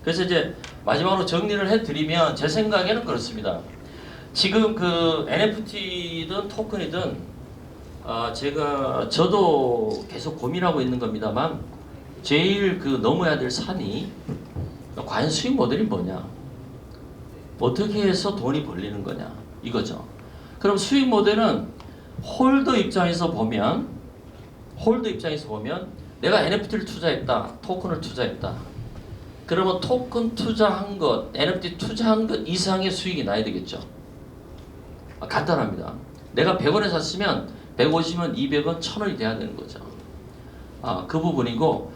그래서 이제 마지막으로 정리를 해드리면 제 생각에는 그렇습니다. 지금 그 NFT든 토큰이든 저도 계속 고민하고 있는 겁니다만 제일 그 넘어야 될 산이 과연 수익 모델이 뭐냐, 어떻게 해서 돈이 벌리는 거냐 이거죠. 그럼 수익 모델은 홀더 입장에서 보면 내가 NFT를 투자했다, 토큰을 투자했다. 그러면 토큰 투자한 것, NFT 투자한 것 이상의 수익이 나야 되겠죠. 간단합니다. 내가 100원에 샀으면 150원, 200원, 1000원이 돼야 되는 거죠. 그 부분이고,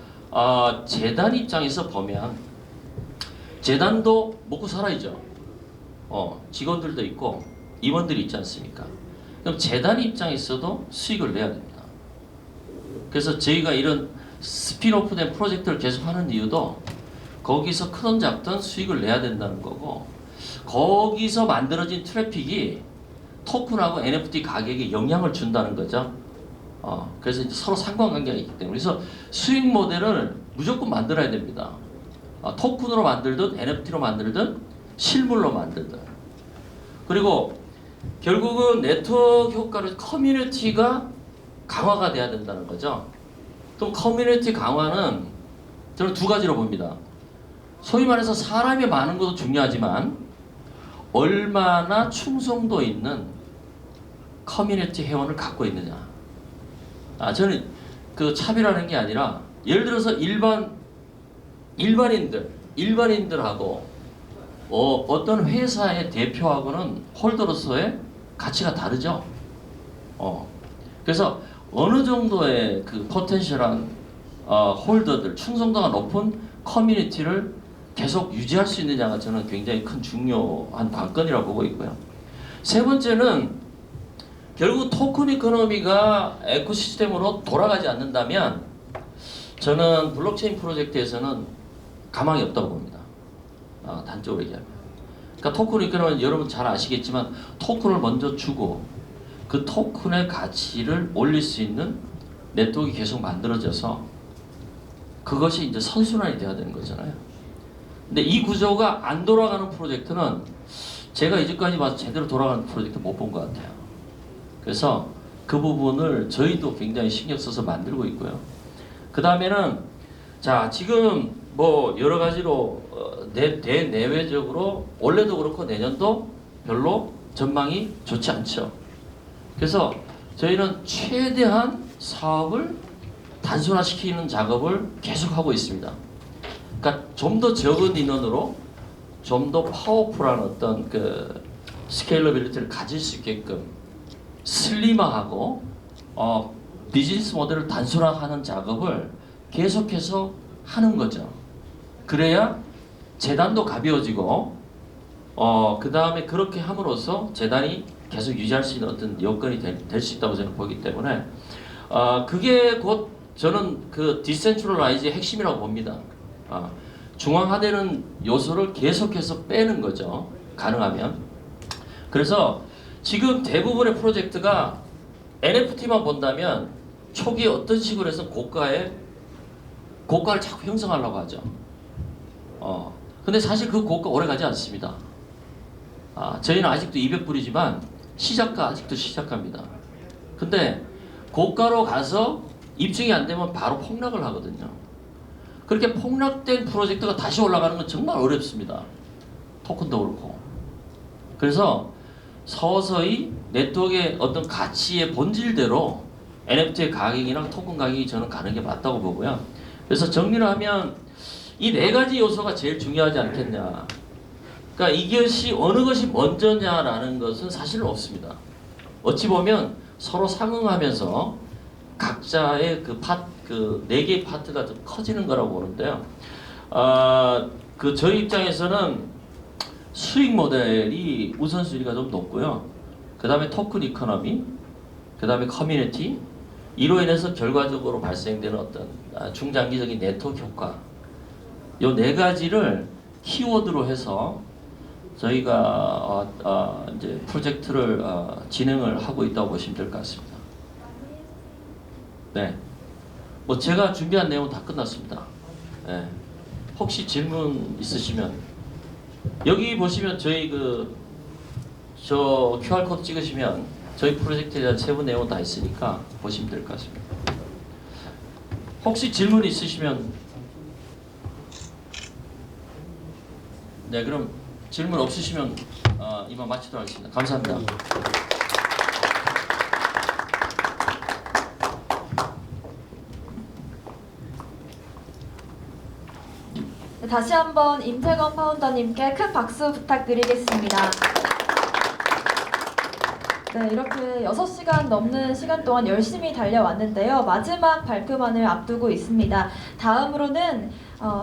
재단 입장에서 보면 재단도 먹고 살아야죠. 직원들도 있고 임원들이 있지 않습니까? 그럼 재단 입장에서도 수익을 내야 됩니다. 그래서 저희가 이런 스핀오프된 프로젝트를 계속하는 이유도 거기서 크든 작든 수익을 내야 된다는 거고, 거기서 만들어진 트래픽이 토큰하고 NFT 가격에 영향을 준다는 거죠. 그래서 이제 서로 상관관계가 있기 때문에, 그래서 수익 모델을 무조건 만들어야 됩니다. 토큰으로 만들든 NFT로 만들든 실물로 만들든. 그리고 결국은 네트워크 효과로 커뮤니티가 강화가 돼야 된다는 거죠. 그럼 커뮤니티 강화는 저는 두 가지로 봅니다. 소위 말해서 사람이 많은 것도 중요하지만 얼마나 충성도 있는 커뮤니티 회원을 갖고 있느냐. 저는 그 차별하는 게 아니라, 예를 들어서 일반인들하고 어떤 회사의 대표하고는 홀더로서의 가치가 다르죠. 그래서 어느 정도의 그 포텐셜한 홀더들, 충성도가 높은 커뮤니티를 계속 유지할 수 있느냐가 저는 굉장히 큰 중요한 관건이라고 보고 있고요. 세 번째는 결국 토큰 이코노미가 에코시스템으로 돌아가지 않는다면 저는 블록체인 프로젝트에서는 가망이 없다고 봅니다. 단적으로 얘기하면. 그러니까 토큰 이코노미는 여러분 잘 아시겠지만 토큰을 먼저 주고 그 토큰의 가치를 올릴 수 있는 네트워크가 계속 만들어져서 그것이 이제 선순환이 돼야 되는 거잖아요. 근데 이 구조가 안 돌아가는 프로젝트는 제가 이제까지 봐서 제대로 돌아가는 프로젝트 못 본 것 같아요. 그래서 그 부분을 저희도 굉장히 신경 써서 만들고 있고요. 그 다음에는 자, 지금 뭐 여러 가지로 대내외적으로 올해도 그렇고 내년도 별로 전망이 좋지 않죠. 그래서 저희는 최대한 사업을 단순화시키는 작업을 계속하고 있습니다. 그러니까 좀 더 적은 인원으로 좀 더 파워풀한 어떤 그 스케일러빌리티를 가질 수 있게끔 슬림화하고 비즈니스 모델을 단순화하는 작업을 계속해서 하는 거죠. 그래야 재단도 가벼워지고 그 다음에 그렇게 함으로써 재단이 계속 유지할 수 있는 어떤 여건이 될 수 있다고 저는 보기 때문에 그게 곧 저는 그 디센트럴라이즈의 핵심이라고 봅니다. 중앙화되는 요소를 계속해서 빼는 거죠. 가능하면. 그래서 지금 대부분의 프로젝트가 NFT만 본다면 초기에 어떤 식으로 해서 고가를 자꾸 형성하려고 하죠. 근데 사실 그 고가 오래 가지 않습니다. 저희는 아직도 200불이지만 시작가 아직도 시작가입니다. 근데 고가로 가서 입증이 안 되면 바로 폭락을 하거든요. 그렇게 폭락된 프로젝트가 다시 올라가는 건 정말 어렵습니다. 토큰도 그렇고. 그래서 서서히 네트워크의 어떤 가치의 본질대로 NFT의 가격이랑 토큰 가격이 저는 가는 게 맞다고 보고요. 그래서 정리를 하면 이 네 가지 요소가 제일 중요하지 않겠냐. 그러니까 이것이 어느 것이 먼저냐라는 것은 사실은 없습니다. 어찌 보면 서로 상응하면서 각자의 그 네 개의 파트가 좀 커지는 거라고 보는데요. 저희 입장에서는 수익 모델이 우선순위가 좀 높고요. 그 다음에 토큰 이코노미, 그 다음에 커뮤니티, 이로 인해서 결과적으로 발생되는 어떤 중장기적인 네트워크 효과, 이 네 가지를 키워드로 해서 저희가 이제 프로젝트를 진행을 하고 있다고 보시면 될 것 같습니다. 네, 뭐 제가 준비한 내용은 다 끝났습니다. 네. 혹시 질문 있으시면 여기 보시면 저희 저 QR 코드 찍으시면 저희 프로젝트에 대한 세부 내용 다 있으니까 보시면 될 것 같습니다. 혹시 질문 있으시면 네, 그럼 질문 없으시면 이만 마치도록 하겠습니다. 감사합니다. 네, 다시 한번 임태건 파운더님께 큰 박수 부탁드리겠습니다. 네, 이렇게 6시간 넘는 시간 동안 열심히 달려왔는데요. 마지막 발표만을 앞두고 있습니다. 다음으로는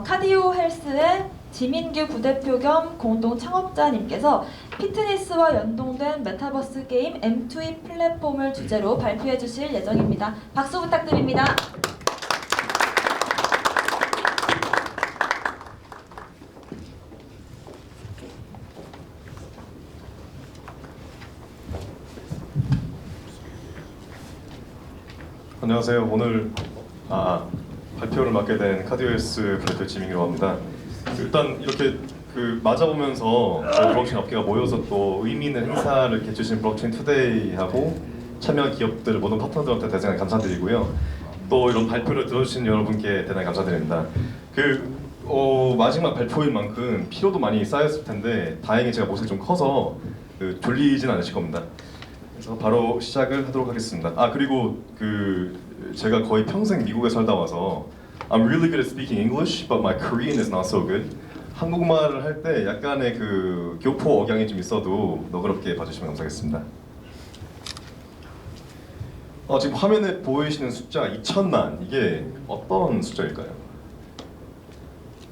카디오 헬스의 지민규 부대표 겸 공동 창업자님께서 피트니스와 연동된 메타버스 게임 M2E 플랫폼을 주제로 발표해 주실 예정입니다. 박수 부탁드립니다. 안녕하세요. 오늘 발표를 맡게 된 카디오헬스 부대표 지민규라고 합니다. 일단 이렇게 맞아보면서 블록체인 업계가 모여서 또 의미 있는 행사를 개최하신 블록체인 투데이하고 참여한 기업들 모든 파트너들한테 대단히 감사드리고요. 또 이런 발표를 들어주신 여러분께 대단히 감사드립니다. 마지막 발표인 만큼 피로도 많이 쌓였을 텐데 다행히 제가 모습이 좀 커서 졸리진 않으실 겁니다. 그래서 바로 시작을 하도록 하겠습니다. 그리고 제가 거의 평생 미국에 살다 와서 I'm really good at speaking English, but my Korean is not so good. 한국말을 할 때 약간의 교포 억양이 좀 있어도 너그럽게 봐주시면 감사하겠습니다. 지금 화면에 보이시는 숫자 2천만, 이게 어떤 숫자일까요?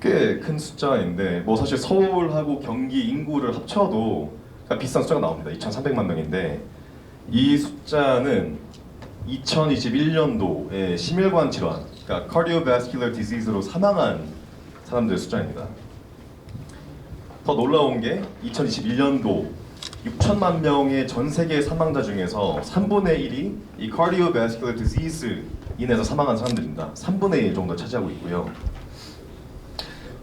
꽤 큰 숫자인데 사실 서울하고 경기 인구를 합쳐도 비슷한 숫자가 나옵니다. 2,300만 명인데 이 숫자는 2021년도에 심혈관 질환, 그러니까 cardiovascular disease로 사망한 사람들의 숫자입니다. 더 놀라운 게 2021년도 6천만 명의 전 세계 사망자 중에서 3분의 1이 이 cardiovascular disease 인해서 사망한 사람들입니다. 3분의 1 정도 차지하고 있고요.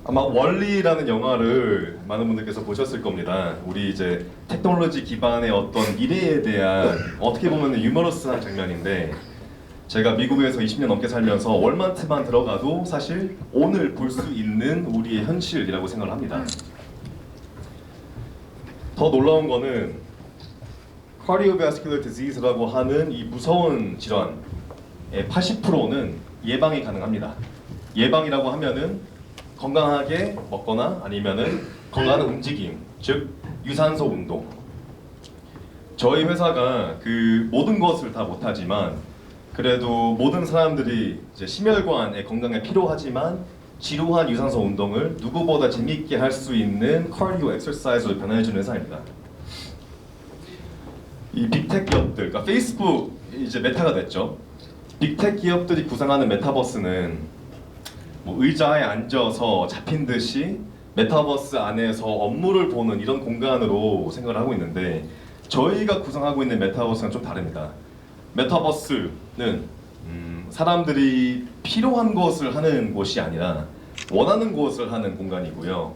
아마 월리라는 영화를 많은 분들께서 보셨을 겁니다. 우리 이제 테크놀로지 기반의 어떤 미래에 대한 어떻게 보면 유머러스한 장면인데 제가 미국에서 20년 넘게 살면서 월마트만 들어가도 사실 오늘 볼 수 있는 우리의 현실이라고 생각을 합니다. 더 놀라운 거는 cardiovascular disease라고 하는 이 무서운 질환의 80%는 예방이 가능합니다. 예방이라고 하면은 건강하게 먹거나 아니면은 건강한 움직임, 즉 유산소 운동. 저희 회사가 모든 것을 다 못하지만 그래도 모든 사람들이 이제 심혈관의 건강에 필요하지만 지루한 유산소 운동을 누구보다 재미있게 할 수 있는 카디오 엑서사이즈로 변화해주는 회사입니다. 이 빅테크 기업들, 그러니까 페이스북 이제 메타가 됐죠. 빅테크 기업들이 구상하는 메타버스는 의자에 앉아서 잡힌 듯이 메타버스 안에서 업무를 보는 이런 공간으로 생각을 하고 있는데 저희가 구상하고 있는 메타버스는 좀 다릅니다. 메타버스는 사람들이 필요한 것을 하는 곳이 아니라 원하는 것을 하는 공간이고요.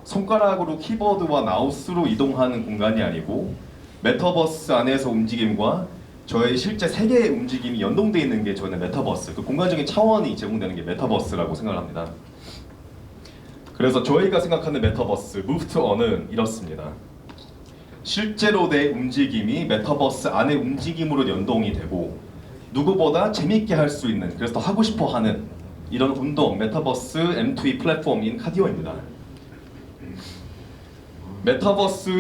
손가락으로 키보드와 마우스로 이동하는 공간이 아니고 메타버스 안에서 움직임과 저의 실제 세계의 움직임이 연동되어 있는 게 저희는 메타버스, 공간적인 차원이 제공되는 게 메타버스라고 생각을 합니다. 그래서 저희가 생각하는 메타버스, Move to On은 이렇습니다. 실제로 내 움직임이 메타버스 안의 움직임으로 연동이 되고 누구보다 재밌게 할 수 있는, 그래서 더 하고 싶어 하는 이런 운동, 메타버스 M2E 플랫폼인 카디오입니다. 메타버스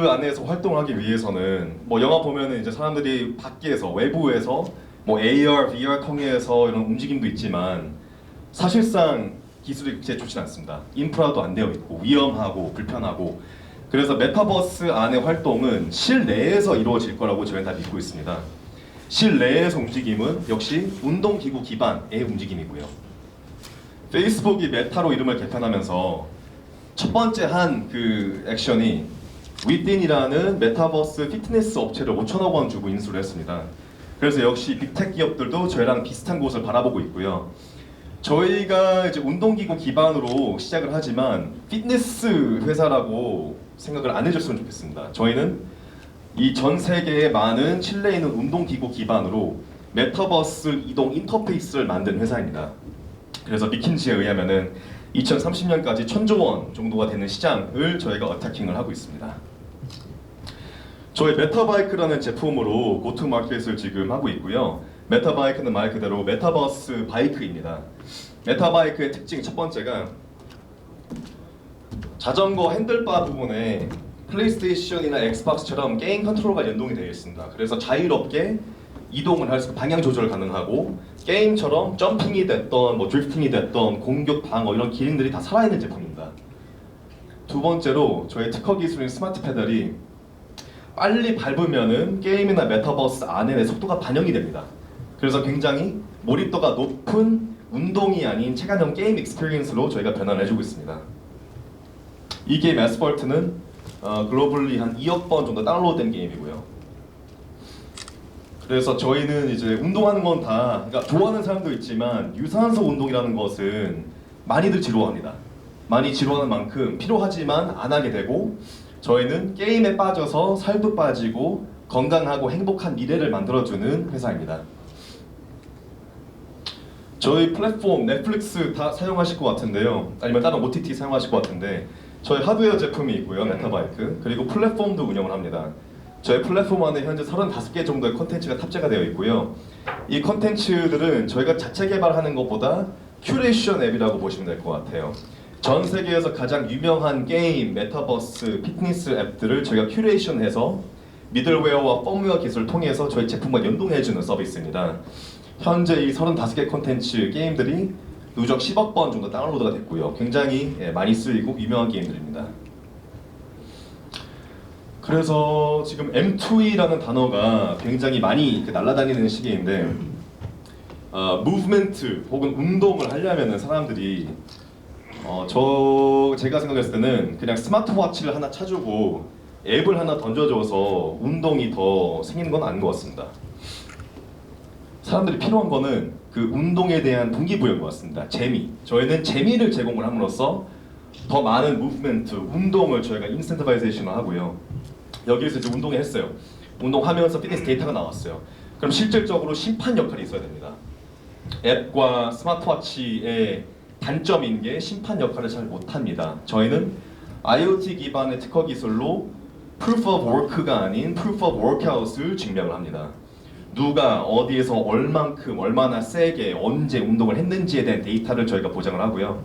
안에서 활동을 하기 위해서는 영화 보면은 이제 사람들이 밖에서 외부에서 AR, VR 통해서 이런 움직임도 있지만 사실상 기술이 그렇게 좋지 않습니다. 인프라도 안 되어 있고 위험하고 불편하고 그래서 메타버스 안의 활동은 실내에서 이루어질 거라고 저희는 다 믿고 있습니다. 실내에서 움직임은 역시 운동기구 기반의 움직임이고요. 페이스북이 메타로 이름을 개편하면서 첫 번째 한 액션이 위딘이라는 메타버스 피트니스 업체를 5천억 원 주고 인수를 했습니다. 그래서 역시 빅테크 기업들도 저희랑 비슷한 곳을 바라보고 있고요. 저희가 이제 운동기구 기반으로 시작을 하지만 피트니스 회사라고 생각을 안 해줬으면 좋겠습니다. 저희는 이 전 세계의 많은 실내에 있는 운동기구 기반으로 메타버스 이동 인터페이스를 만든 회사입니다. 그래서 미킨지에 의하면은 2030년까지 1000조 원 정도가 되는 시장을 저희가 어태킹을 하고 있습니다. 저희 메타바이크라는 제품으로 고투마켓을 지금 하고 있고요. 메타바이크는 말 그대로 메타버스 바이크입니다. 메타바이크의 특징 첫 번째가 자전거 핸들바 부분에 플레이스테이션이나 엑스박스처럼 게임 컨트롤러가 연동이 되어 있습니다. 그래서 자유롭게 이동을 할 수, 방향 조절 가능하고 게임처럼 점핑이 됐던 뭐 드리프팅이 됐던 공격 방어 이런 기능들이 다 살아있는 제품입니다. 두 번째로 저희 특허 기술인 스마트 페달이 빨리 밟으면은 게임이나 메타버스 안에 속도가 반영이 됩니다. 그래서 굉장히 몰입도가 높은 운동이 아닌 체감형 게임 익스피리언스로 저희가 변환을 해주고 있습니다. 이 게임 애스펄트는 글로벌리 한 2억 번 정도 다운로드된 게임이고요. 그래서 저희는 이제 운동하는 건 다 그러니까 좋아하는 사람도 있지만 유산소 운동이라는 것은 많이들 지루합니다. 많이 지루하는 만큼 필요하지만 안 하게 되고 저희는 게임에 빠져서 살도 빠지고 건강하고 행복한 미래를 만들어주는 회사입니다. 저희 플랫폼 넷플릭스 다 사용하실 것 같은데요. 아니면 다른 OTT 사용하실 것 같은데 저희 하드웨어 제품이 있고요. 메타바이크. 그리고 플랫폼도 운영을 합니다. 저희 플랫폼 안에 현재 35개 정도의 콘텐츠가 탑재가 되어 있고요. 이 콘텐츠들은 저희가 자체 개발하는 것보다 큐레이션 앱이라고 보시면 될 것 같아요. 전 세계에서 가장 유명한 게임, 메타버스, 피트니스 앱들을 저희가 큐레이션해서 미들웨어와 펌웨어 기술을 통해서 저희 제품과 연동해주는 서비스입니다. 현재 이 35개 콘텐츠 게임들이 누적 10억 번 정도 다운로드가 됐고요. 굉장히 많이 쓰이고 유명한 게임들입니다. 그래서 지금 M2E라는 단어가 굉장히 많이 날아다니는 시기인데 무브멘트 혹은 운동을 하려면 사람들이 제가 생각했을 때는 그냥 스마트워치를 하나 차주고 앱을 하나 던져줘서 운동이 더 생기는 건 아닌 것 같습니다. 사람들이 필요한 거는 그 운동에 대한 동기부여인 것 같습니다. 재미. 저희는 재미를 제공을 함으로써 더 많은 무브멘트, 운동을 저희가 인센티바이제이션을 하고요. 여기에서 이제 운동을 했어요. 운동하면서 피트니스 데이터가 나왔어요. 그럼 실질적으로 심판 역할이 있어야 됩니다. 앱과 스마트워치의 단점인 게 심판 역할을 잘 못합니다. 저희는 IoT 기반의 특허 기술로 Proof of Work가 아닌 Proof of Workout을 증명을 합니다. 누가 어디에서 얼만큼, 얼마나 세게, 언제 운동을 했는지에 대한 데이터를 저희가 보장을 하고요.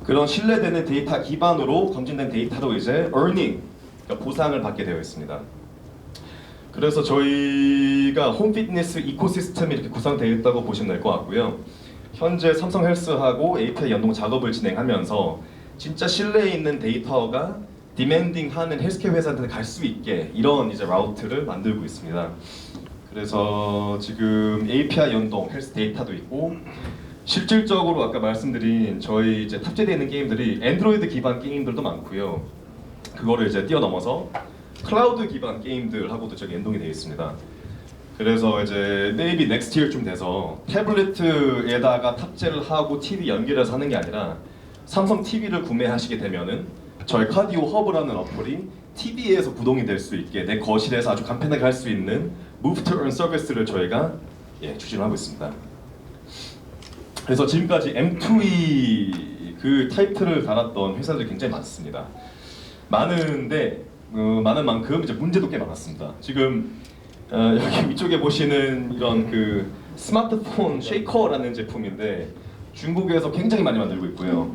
그런 신뢰되는 데이터 기반으로 검증된 데이터로 이제 earning, 그러니까 보상을 받게 되어 있습니다. 그래서 저희가 홈피트니스 이코시스템이 이렇게 구성되어 있다고 보시면 될 것 같고요. 현재 삼성 헬스하고 API 연동 작업을 진행하면서 진짜 신뢰에 있는 데이터가 디맨딩하는 헬스케어 회사한테 갈 수 있게 이런 이제 라우트를 만들고 있습니다. 그래서 지금 API 연동 헬스 데이터도 있고 실질적으로 아까 말씀드린 저희 이제 탑재되어 있는 게임들이 안드로이드 기반 게임들도 많고요. 그거를 이제 뛰어넘어서 클라우드 기반 게임들하고도 저기 연동이 되어 있습니다. 그래서 이제 maybe next year쯤 돼서 태블릿에다가 탑재를 하고 TV 연결해서 하는 게 아니라 삼성 TV를 구매하시게 되면은 저희 카디오 허브라는 어플이 TV에서 구동이 될 수 있게 내 거실에서 아주 간편하게 할 수 있는 Move to Earn 서비스를 저희가 추진하고 있습니다. 그래서 지금까지 M2E 그 타이틀을 달았던 회사들이 굉장히 많습니다. 많은데 많은 만큼 이제 문제도 꽤 많았습니다. 지금 여기 위쪽에 보시는 이런 그 스마트폰 쉐이커라는 제품인데 중국에서 굉장히 많이 만들고 있고요.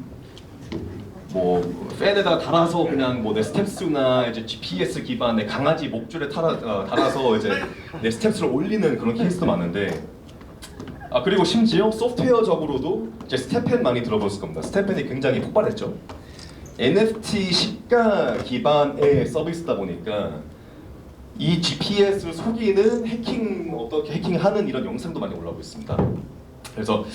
뭐 팬에다가 달아서 그냥 뭐 내 스텝스나 이제 GPS 기반의 강아지 목줄에 달아서 이제 내 스텝스를 올리는 그런 케이스도 많은데 그리고 심지어 소프트웨어적으로도 이제 스텝펜 많이 들어보셨을 겁니다. 스텝펜이 굉장히 폭발했죠. NFT 시가 기반의 서비스다 보니까 이 GPS를 속이는 어떻게 해킹하는 이런 영상도 많이 올라오고 있습니다. 그래서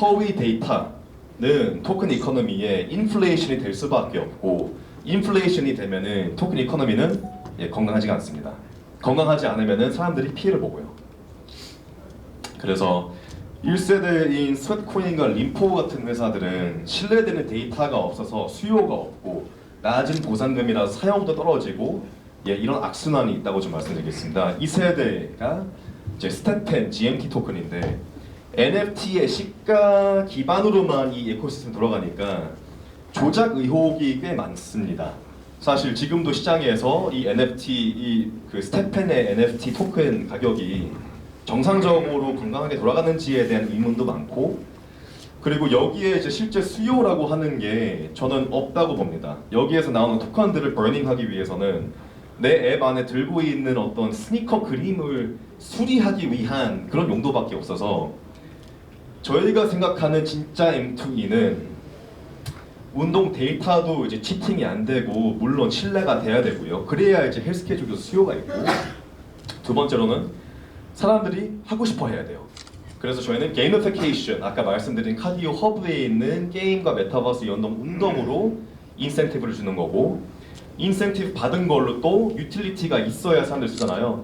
허위 데이터는 토큰 이코노미에 인플레이션이 될 수밖에 없고 인플레이션이 되면은 토큰 이코노미는 건강하지가 않습니다. 건강하지 않으면은 사람들이 피해를 보고요. 그래서 1세대인 스웨트코인과 림포 같은 회사들은 신뢰되는 데이터가 없어서 수요가 없고 낮은 보상금이라 사용도 떨어지고 이런 악순환이 있다고 좀 말씀드리겠습니다. 2세대가 이제 스테펜 GMT 토큰인데 NFT의 시가 기반으로만 이 에코시스템 돌아가니까 조작 의혹이 꽤 많습니다. 사실 지금도 시장에서 이 NFT, 그 스테펜의 NFT 토큰 가격이 정상적으로 건강하게 돌아가는지에 대한 의문도 많고, 그리고 여기에 이제 실제 수요라고 하는 게 저는 없다고 봅니다. 여기에서 나오는 토큰들을 버닝하기 위해서는 내 앱 안에 들고 있는 어떤 스니커 그림을 수리하기 위한 그런 용도밖에 없어서 저희가 생각하는 진짜 M2E는 운동 데이터도 이제 치팅이 안 되고 물론 신뢰가 돼야 되고요. 그래야 이제 헬스케어 쪽에서 수요가 있고, 두 번째로는 사람들이 하고 싶어 해야 돼요. 그래서 저희는 게이미피케이션, 아까 말씀드린 카디오 허브에 있는 게임과 메타버스 연동 운동으로 인센티브를 주는 거고, 인센티브 받은 걸로 또 유틸리티가 있어야 사람들 쓰잖아요.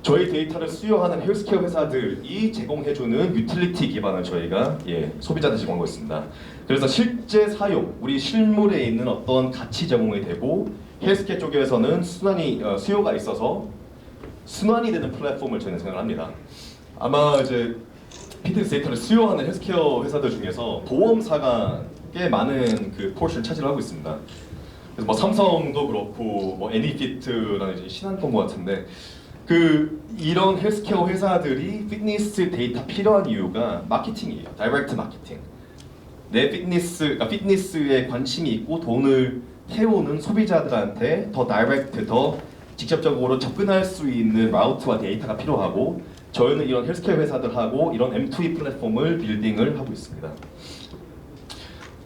저희 데이터를 수요하는 헬스케어 회사들이 제공해주는 유틸리티 기반을 저희가 소비자들 제공하고 있습니다. 그래서 실제 사용, 우리 실물에 있는 어떤 가치 제공이 되고, 헬스케어 쪽에서는 수요가 있어서 순환이 되는 플랫폼을 저희는 생각합니다. 아마 이제 피트니스 데이터를 수요하는 헬스케어 회사들 중에서 보험사가 꽤 많은 그 포션을 차지하고 있습니다. 그래서 뭐 삼성도 그렇고 뭐 애니피트라는 이제 신한건 것 같은데, 이런 헬스케어 회사들이 피트니스 데이터 필요한 이유가 마케팅이에요. 다이렉트 마케팅. 내 그러니까 피트니스에 관심이 있고 돈을 태우는 소비자들한테 더 다이렉트, 더 직접적으로 접근할 수 있는 라우트와 데이터가 필요하고, 저희는 이런 헬스케어 회사들하고 이런 M2E 플랫폼을 빌딩을 하고 있습니다.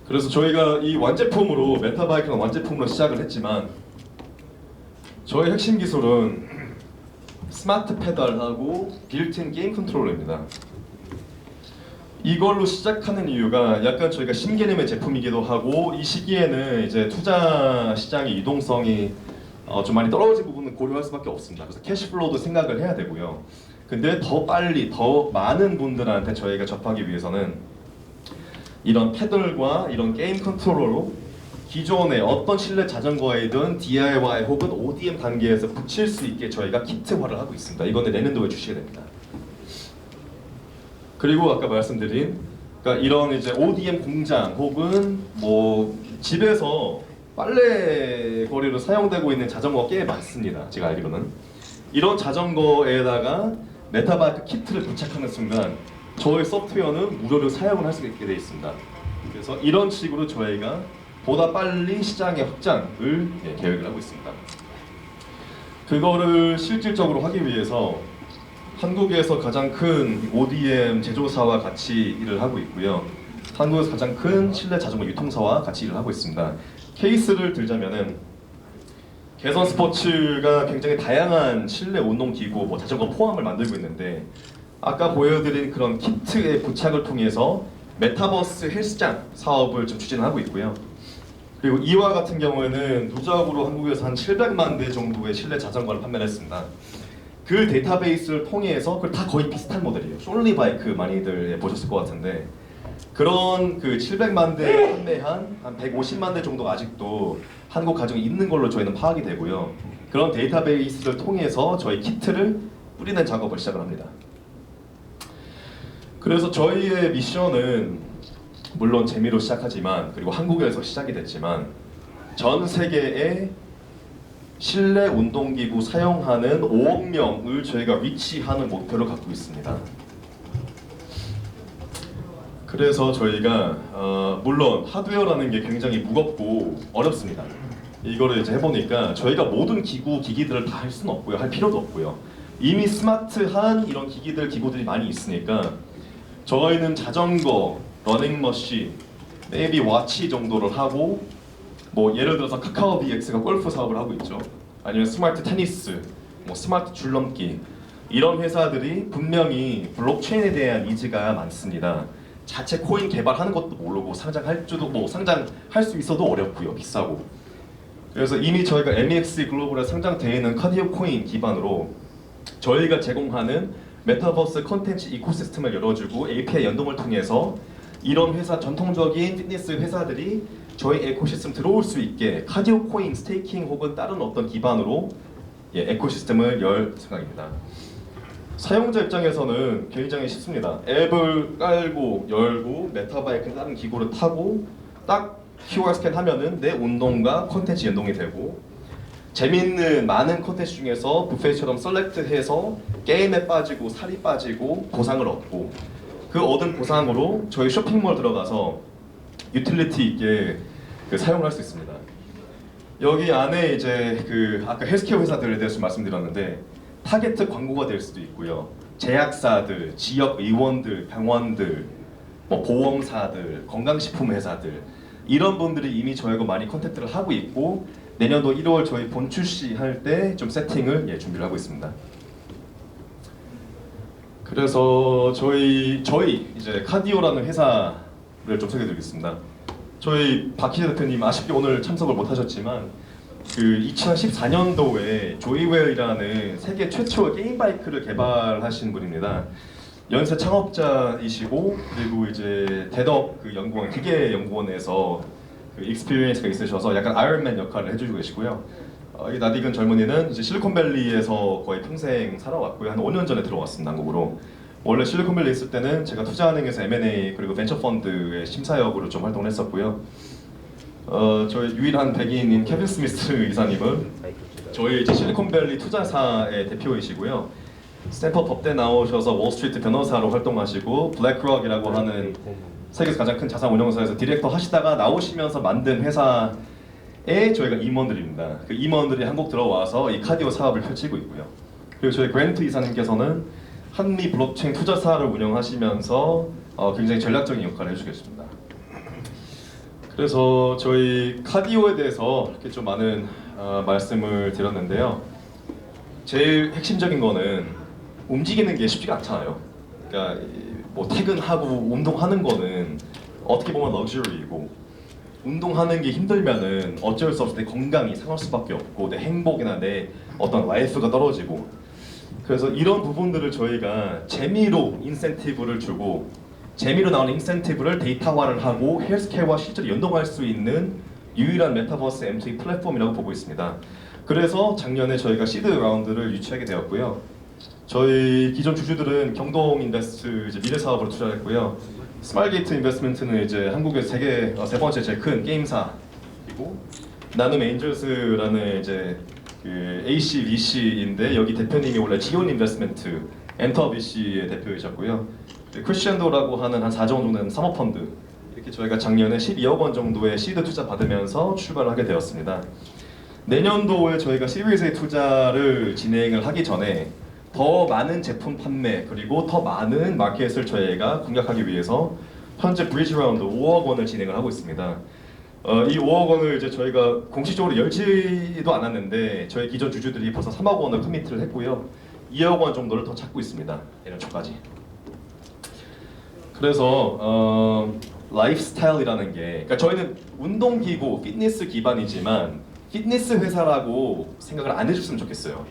그래서 저희가 이 완제품으로, 메타바이크는 완제품으로 시작을 했지만 저희 핵심 기술은 스마트 페달하고 빌트인 게임 컨트롤러입니다. 이걸로 시작하는 이유가 약간 저희가 신개념의 제품이기도 하고, 이 시기에는 이제 투자 시장의 유동성이 좀 많이 떨어진 부분은 고려할 수밖에 없습니다. 그래서 캐시플로우도 생각을 해야 되고요. 근데 더 빨리, 더 많은 분들한테 저희가 접하기 위해서는 이런 패들과 이런 게임 컨트롤러로 기존의 어떤 실내 자전거에든 DIY 혹은 ODM 단계에서 붙일 수 있게 저희가 키트화를 하고 있습니다. 이거는 내년도에 주셔야 됩니다. 그리고 아까 말씀드린 그러니까 이런 이제 ODM 공장 혹은 뭐 집에서 빨래 거리로 사용되고 있는 자전거가 꽤 많습니다. 제가 알기로는 이런 자전거에다가 메타바이크 키트를 부착하는 순간 저희 소프트웨어는 무료로 사용을 할 수 있게 되어 있습니다. 그래서 이런 식으로 저희가 보다 빨리 시장의 확장을 계획을 하고 있습니다. 그거를 실질적으로 하기 위해서 한국에서 가장 큰 ODM 제조사와 같이 일을 하고 있고요. 한국에서 가장 큰 실내 자전거 유통사와 같이 일을 하고 있습니다. 케이스를 들자면은 개선 스포츠가 굉장히 다양한 실내 운동 기구, 뭐 자전거 포함을 만들고 있는데, 아까 보여드린 그런 키트의 부착을 통해서 메타버스 헬스장 사업을 좀 추진하고 있고요. 그리고 이와 같은 경우에는 누적으로 한국에서 한 700만 대 정도의 실내 자전거를 판매를 했습니다. 그 데이터베이스를 통해서 그 다 거의 비슷한 모델이에요. 숄리 바이크 많이들 보셨을 것 같은데, 그런 그 700만 대 판매한 한 150만 대 정도가 아직도 한국 가정에 있는 걸로 저희는 파악이 되고요. 그런 데이터베이스를 통해서 저희 키트를 뿌리는 작업을 시작을 합니다. 그래서 저희의 미션은 물론 재미로 시작하지만, 그리고 한국에서 시작이 됐지만 전 세계의 실내 운동기구 사용하는 5억 명을 저희가 리치하는 목표를 갖고 있습니다. 그래서 저희가 물론 하드웨어라는 게 굉장히 무겁고 어렵습니다. 이거를 이제 해보니까 저희가 모든 기기들을 다 할 수는 없고요, 할 필요도 없고요. 이미 스마트한 이런 기구들이 많이 있으니까 저희는 자전거, 러닝머신, 메이비 워치 정도를 하고, 뭐 예를 들어서 카카오 DX가 골프 사업을 하고 있죠. 아니면 스마트 테니스, 뭐 스마트 줄넘기, 이런 회사들이 분명히 블록체인에 대한 니즈가 많습니다. 자체 코인 개발하는 것도 모르고 상장할 수 있어도 어렵고요, 비싸고. 그래서 이미 저희가 MEX 글로벌에 상장되어 있는 카디오 코인 기반으로 저희가 제공하는 메타버스 콘텐츠 이코시스템을 열어주고 API 연동을 통해서 이런 회사, 전통적인 피트니스 회사들이 저희 에코시스템 들어올 수 있게 카디오 코인 스테이킹 혹은 다른 어떤 기반으로 에코시스템을 열 생각입니다. 사용자 입장에서는 굉장히 쉽습니다. 앱을 깔고 열고 메타바이크나 다른 기구를 타고 딱 QR 스캔하면은 내 운동과 콘텐츠 연동이 되고 재밌는 많은 콘텐츠 중에서 뷔페처럼 셀렉트해서 게임에 빠지고 살이 빠지고 보상을 얻고 그 얻은 보상으로 저희 쇼핑몰 들어가서 유틸리티 있게 사용을 할 수 있습니다. 여기 안에 이제 아까 헬스케어 회사들에 대해서 말씀드렸는데 타겟 광고가 될 수도 있고요. 제약사들, 지역 의원들, 병원들, 뭐 보험사들, 건강식품 회사들 이런 분들이 이미 저희가 많이 컨택트를 하고 있고 내년도 1월 저희 본 출시할 때 좀 세팅을 준비를 하고 있습니다. 그래서 저희 이제 카디오라는 회사를 좀 소개해드리겠습니다. 저희 박희재 대표님 아쉽게 오늘 참석을 못하셨지만 2014년도에 조이웰이라는 세계 최초 게임 바이크를 개발하신 분입니다. 연세 창업자이시고 그리고 이제 대덕 연구원 기계 연구원에서 익스피리언스가 있으셔서 약간 아이언맨 역할을 해주고 계시고요. 이 낯익은 젊은이는 이제 실리콘밸리에서 거의 평생 살아왔고요. 한 5년 전에 들어왔습니다, 한국으로. 원래 실리콘밸리 있을 때는 제가 투자은행에서 M&A 그리고 벤처 펀드의 심사역으로 좀 활동을 했었고요. 저희 유일한 백인인 케빈 스미스 이사님은 저희 이제 실리콘밸리 투자사의 대표이시고요. 스탠퍼드 법대 나오셔서 월스트리트 변호사로 활동하시고 블랙록이라고 하는 세계에서 가장 큰 자산 운용사에서 디렉터 하시다가 나오시면서 만든 회사에 저희가 임원들입니다. 그 임원들이 한국 들어와서 이 카디오 사업을 펼치고 있고요. 그리고 저희 그랜트 이사님께서는 한미 블록체인 투자사를 운영하시면서 굉장히 전략적인 역할을 해주겠습니다. 그래서 저희 카디오에 대해서 이렇게 좀 많은 말씀을 드렸는데요. 제일 핵심적인 거는 움직이는 게 쉽지가 않잖아요. 그러니까 뭐 퇴근하고 운동하는 거는 어떻게 보면 럭셔리이고 운동하는 게 힘들면은 어쩔 수 없이 내 건강이 상할 수밖에 없고 내 행복이나 내 어떤 라이프가 떨어지고 그래서 이런 부분들을 저희가 재미로 인센티브를 주고 재미로 나오는 인센티브를 데이터화를 하고 헬스케어와 실제로 연동할 수 있는 유일한 메타버스 M2 플랫폼이라고 보고 있습니다. 그래서 작년에 저희가 시드 라운드를 유치하게 되었고요. 저희 기존 주주들은 경동 인베스트 이제 미래 사업으로 투자했고요. 스마일게이트 인베스트먼트는 이제 한국에서 세계 세 번째 제일 큰 게임사이고 나눔 엔젤스라는 이제 AC VC인데 여기 대표님이 원래 지온 인베스트먼트 엔터 VC의 대표이셨고요. 크리스천도라고 하는 한 4조 원 정도 되는 사모펀드 이렇게 저희가 작년에 12억 원 정도의 시드 투자 받으면서 출발을 하게 되었습니다. 내년도에 저희가 시리즈 A 투자를 진행을 하기 전에 더 많은 제품 판매 그리고 더 많은 마켓을 저희가 공략하기 위해서 현재 브리지 라운드 5억 원을 진행을 하고 있습니다. 이 5억 원을 이제 저희가 공식적으로 열지도 않았는데 저희 기존 주주들이 벌써 3억 원을 커미트를 했고요. 2억 원 정도를 더 찾고 있습니다. 내년 초까지. 그래서 라이프스타일이라는 게 그러니까 저희는 운동기구, 피트니스 기반이지만 피트니스 회사라고 생각을 안 해줬으면 좋겠어요.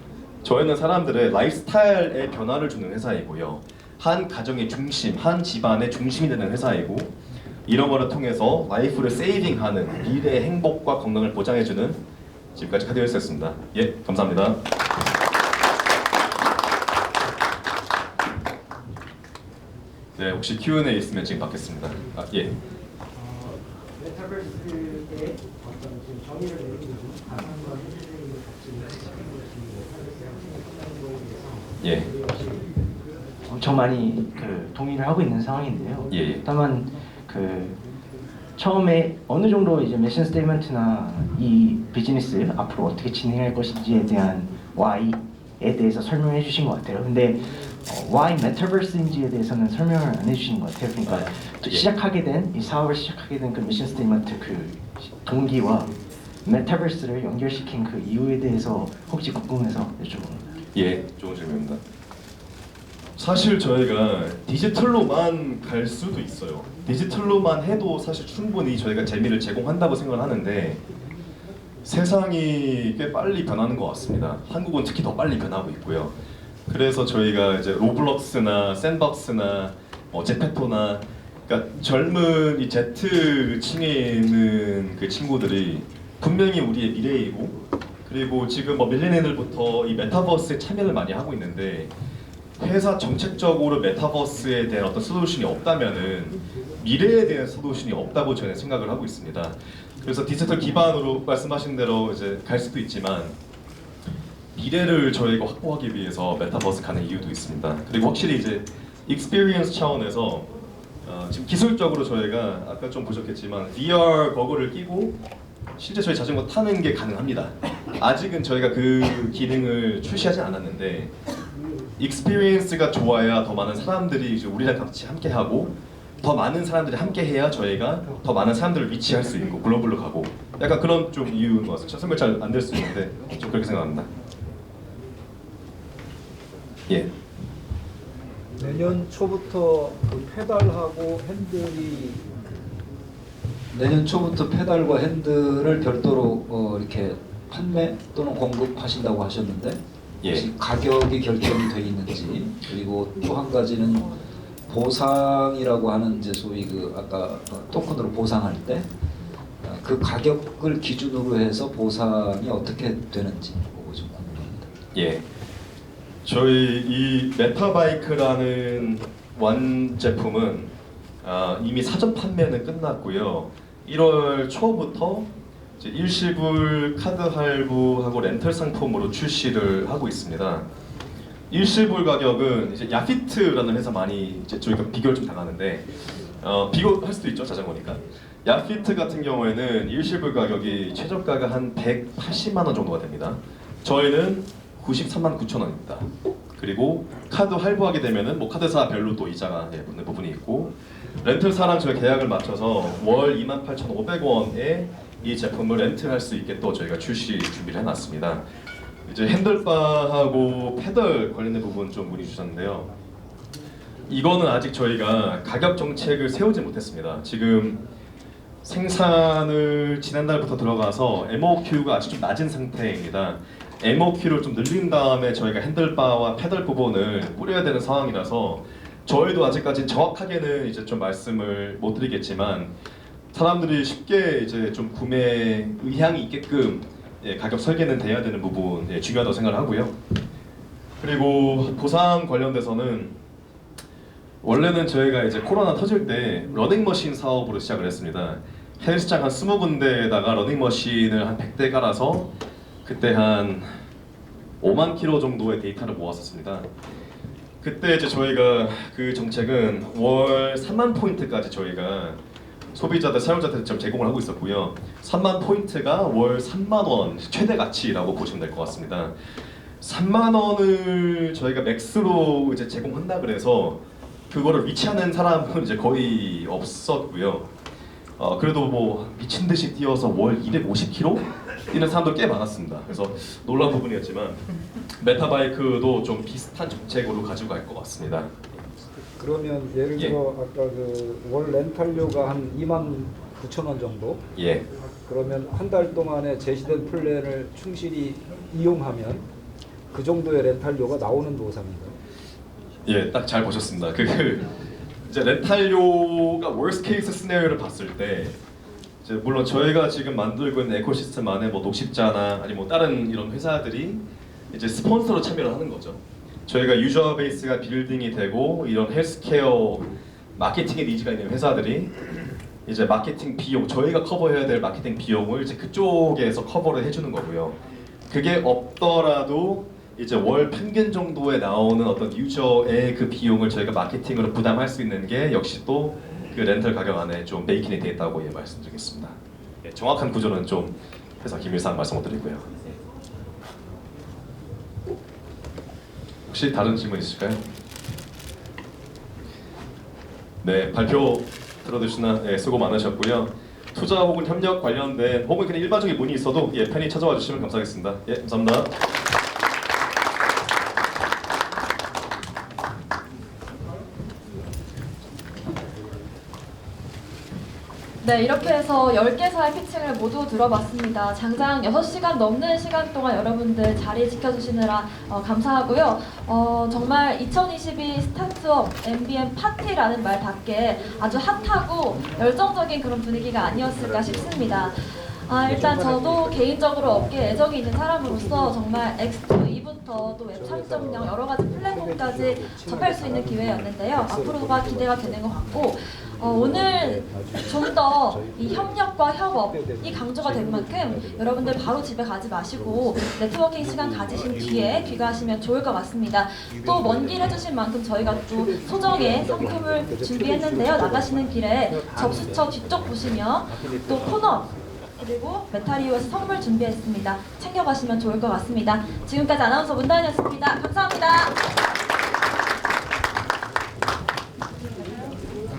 저희는 사람들의 라이프스타일에 변화를 주는 회사이고요. 한 가정의 중심, 한 집안의 중심이 되는 회사이고 이런 거를 통해서 라이프를 세이빙하는 미래의 행복과 건강을 보장해주는 지금까지 카디오였습니다. 예, 감사합니다. 네, 혹시 Q&A 있으면 지금 받겠습니다. 예. 메타버스의 어떤 지금 정의를 내리고 있는 가상과 현실을 같이 예. 엄청 많이 동의를 하고 있는 상황인데요. 예. 다만 처음에 어느 정도 이제 미션 스테이트먼트나 이 비즈니스 앞으로 어떻게 진행할 것인지에 대한 Y에 대해서 설명해 주신 것 같아요. 근데 Why 메타버스인지에 대해서는 설명을 안 해주신 것 같아요. 그러니까 시작하게 된 이 사업을 시작하게 된 그 미션 스테이트먼트 그 동기와 메타버스를 연결시킨 그 이유에 대해서 혹시 궁금해서 여쭤봅니다. 예, 좋은 질문입니다. 사실 저희가 디지털로만 갈 수도 있어요. 디지털로만 해도 사실 충분히 저희가 재미를 제공한다고 생각을 하는데 세상이 꽤 빨리 변하는 것 같습니다. 한국은 특히 더 빨리 변하고 있고요. 그래서 저희가 이제 로블록스나 샌박스나 뭐 제페토나 그러니까 젊은 이 Z층에 있는 그 친구들이 분명히 우리의 미래이고 그리고 지금 뭐 밀레니얼들부터 이 메타버스에 참여를 많이 하고 있는데 회사 정책적으로 메타버스에 대한 어떤 솔루션이 없다면은 미래에 대한 솔루션이 없다고 저는 생각을 하고 있습니다. 그래서 디지털 기반으로 말씀하신 대로 이제 갈 수도 있지만 미래를 저희가 확보하기 위해서 메타버스 가는 이유도 있습니다. 그리고 확실히 이제 익스피리언스 차원에서 지금 기술적으로 저희가 아까 좀 보셨겠지만 VR 거글을 끼고 실제 저희 자전거 타는 게 가능합니다. 아직은 저희가 그 기능을 출시하지 않았는데 익스피리언스가 좋아야 더 많은 사람들이 이제 우리랑 같이 함께하고 더 많은 사람들이 함께해야 저희가 더 많은 사람들을 위치할 수 있고 글로벌로 가고 약간 그런 좀 이유인 것 같습니다. 설명 잘 안 될 수 있는데 좀 그렇게 생각합니다. 예. 내년 초부터 그 페달하고 핸들이 내년 초부터 페달과 핸들을 별도로 이렇게 판매 또는 공급하신다고 하셨는데 혹시 가격이 결정이 돼 있는지 그리고 또 한 가지는 보상이라고 하는 이제 소위 그 아까 토큰으로 보상할 때 그 가격을 기준으로 해서 보상이 어떻게 되는지 그거 좀 궁금합니다. 예. 저희 이 메타바이크라는 원 제품은 이미 사전 판매는 끝났고요. 1월 초부터 이제 일시불 카드 할부하고 렌털 상품으로 출시를 하고 있습니다. 일시불 가격은 이제 야피트라는 회사 많이 이제 저희가 비교를 좀 당하는데 비교할 수도 있죠, 자전거니까. 야피트 같은 경우에는 일시불 가격이 최저가가 한 180만 원 정도가 됩니다. 저희는 93만 9천 원입니다. 그리고 카드 할부하게 되면은 뭐 카드사별로 또 이자가 붙는 부분이 있고 렌털사랑 저희 계약을 맞춰서 월 28,500원에 이 제품을 렌트할 수 있게 또 저희가 출시 준비를 해놨습니다. 이제 핸들바하고 페달 관련된 부분 좀 문의 주셨는데요. 이거는 아직 저희가 가격 정책을 세우지 못했습니다. 지금 생산을 지난달부터 들어가서 MOQ가 아직 좀 낮은 상태입니다. MOQ를 좀 늘린 다음에 저희가 핸들바와 페달 부분을 뿌려야 되는 상황이라서 저희도 아직까지 정확하게는 이제 좀 말씀을 못 드리겠지만 사람들이 쉽게 이제 좀 구매 의향이 있게끔 가격 설계는 돼야 되는 부분 중요하다고 생각을 하고요. 그리고 보상 관련돼서는 원래는 저희가 이제 코로나 터질 때 러닝머신 사업으로 시작을 했습니다. 헬스장 한 20군데에다가 러닝머신을 한 100대 깔아서 그때 한 5만 킬로 정도의 데이터를 모았었습니다. 그때 이제 저희가 그 정책은 월 3만 포인트까지 저희가 소비자들, 사용자들 좀 제공을 하고 있었고요. 3만 포인트가 월 3만 원 최대 가치라고 보시면 될 것 같습니다. 3만 원을 저희가 맥스로 이제 제공한다 그래서 그거를 위치하는 사람은 이제 거의 없었고요. 그래도 뭐 미친 듯이 뛰어서 월 250km 뛰는 사람도 꽤 많았습니다. 그래서 놀라운 부분이었지만 메타바이크도 좀 비슷한 정책으로 가지고 갈 것 같습니다. 그러면 예를 들어 아까 그 월 렌탈료가 한 29,000원 정도? 예. 그러면 한 달 동안에 제시된 플랜을 충실히 이용하면 그 정도의 렌탈료가 나오는 보상인가요? 예, 딱 잘 보셨습니다. 이제 렌탈료가 worst case 시나리오를 봤을 때 이제 물론 저희가 지금 만들고 있는 에코시스템 안에 뭐 녹십자나 아니 뭐 다른 이런 회사들이 이제 스폰서로 참여를 하는 거죠. 저희가 유저 베이스가 빌딩이 되고 이런 헬스케어 마케팅에 니즈가 있는 회사들이 이제 마케팅 비용 저희가 커버해야 될 마케팅 비용을 이제 그쪽에서 커버를 해주는 거고요. 그게 없더라도 이제 월 평균 정도에 나오는 어떤 유저의 그 비용을 저희가 마케팅으로 부담할 수 있는 게 역시 또 그 렌털 가격 안에 좀 베이킹이 되어 있다고 말씀드리겠습니다. 정확한 구조는 좀 회사 기밀사항 말씀 못 드리고요. 혹시 다른 질문 있으실까요? 네, 발표 들어주시나 수고 많으셨고요. 투자 혹은 협력 관련된 혹은 그냥 일반적인 문의 있어도 편히 찾아와 주시면 감사하겠습니다. 감사합니다. 네, 이렇게 해서 10개사의 피칭을 모두 들어봤습니다. 장장 6시간 넘는 시간 동안 여러분들 자리 지켜주시느라 감사하고요. 정말 2022 스타트업 MBN 파티라는 말밖에 아주 핫하고 열정적인 그런 분위기가 아니었을까 싶습니다. 일단 저도 개인적으로 업계에 애정이 있는 사람으로서 정말 X2, 2부터 또 웹 3.0 여러 가지 플랫폼까지 접할 수 있는 기회였는데요. 앞으로가 기대가 되는 것 같고 오늘 좀 더 이 협력과 협업이 강조가 된 만큼 여러분들 바로 집에 가지 마시고 네트워킹 시간 가지신 뒤에 귀가하시면 좋을 것 같습니다. 또 먼 길 해주신 만큼 저희가 또 소정의 상품을 준비했는데요. 나가시는 길에 접수처 뒤쪽 보시면 또 코너 그리고 메타리오에서 선물 준비했습니다. 챙겨가시면 좋을 것 같습니다. 지금까지 아나운서 문다은이었습니다. 감사합니다.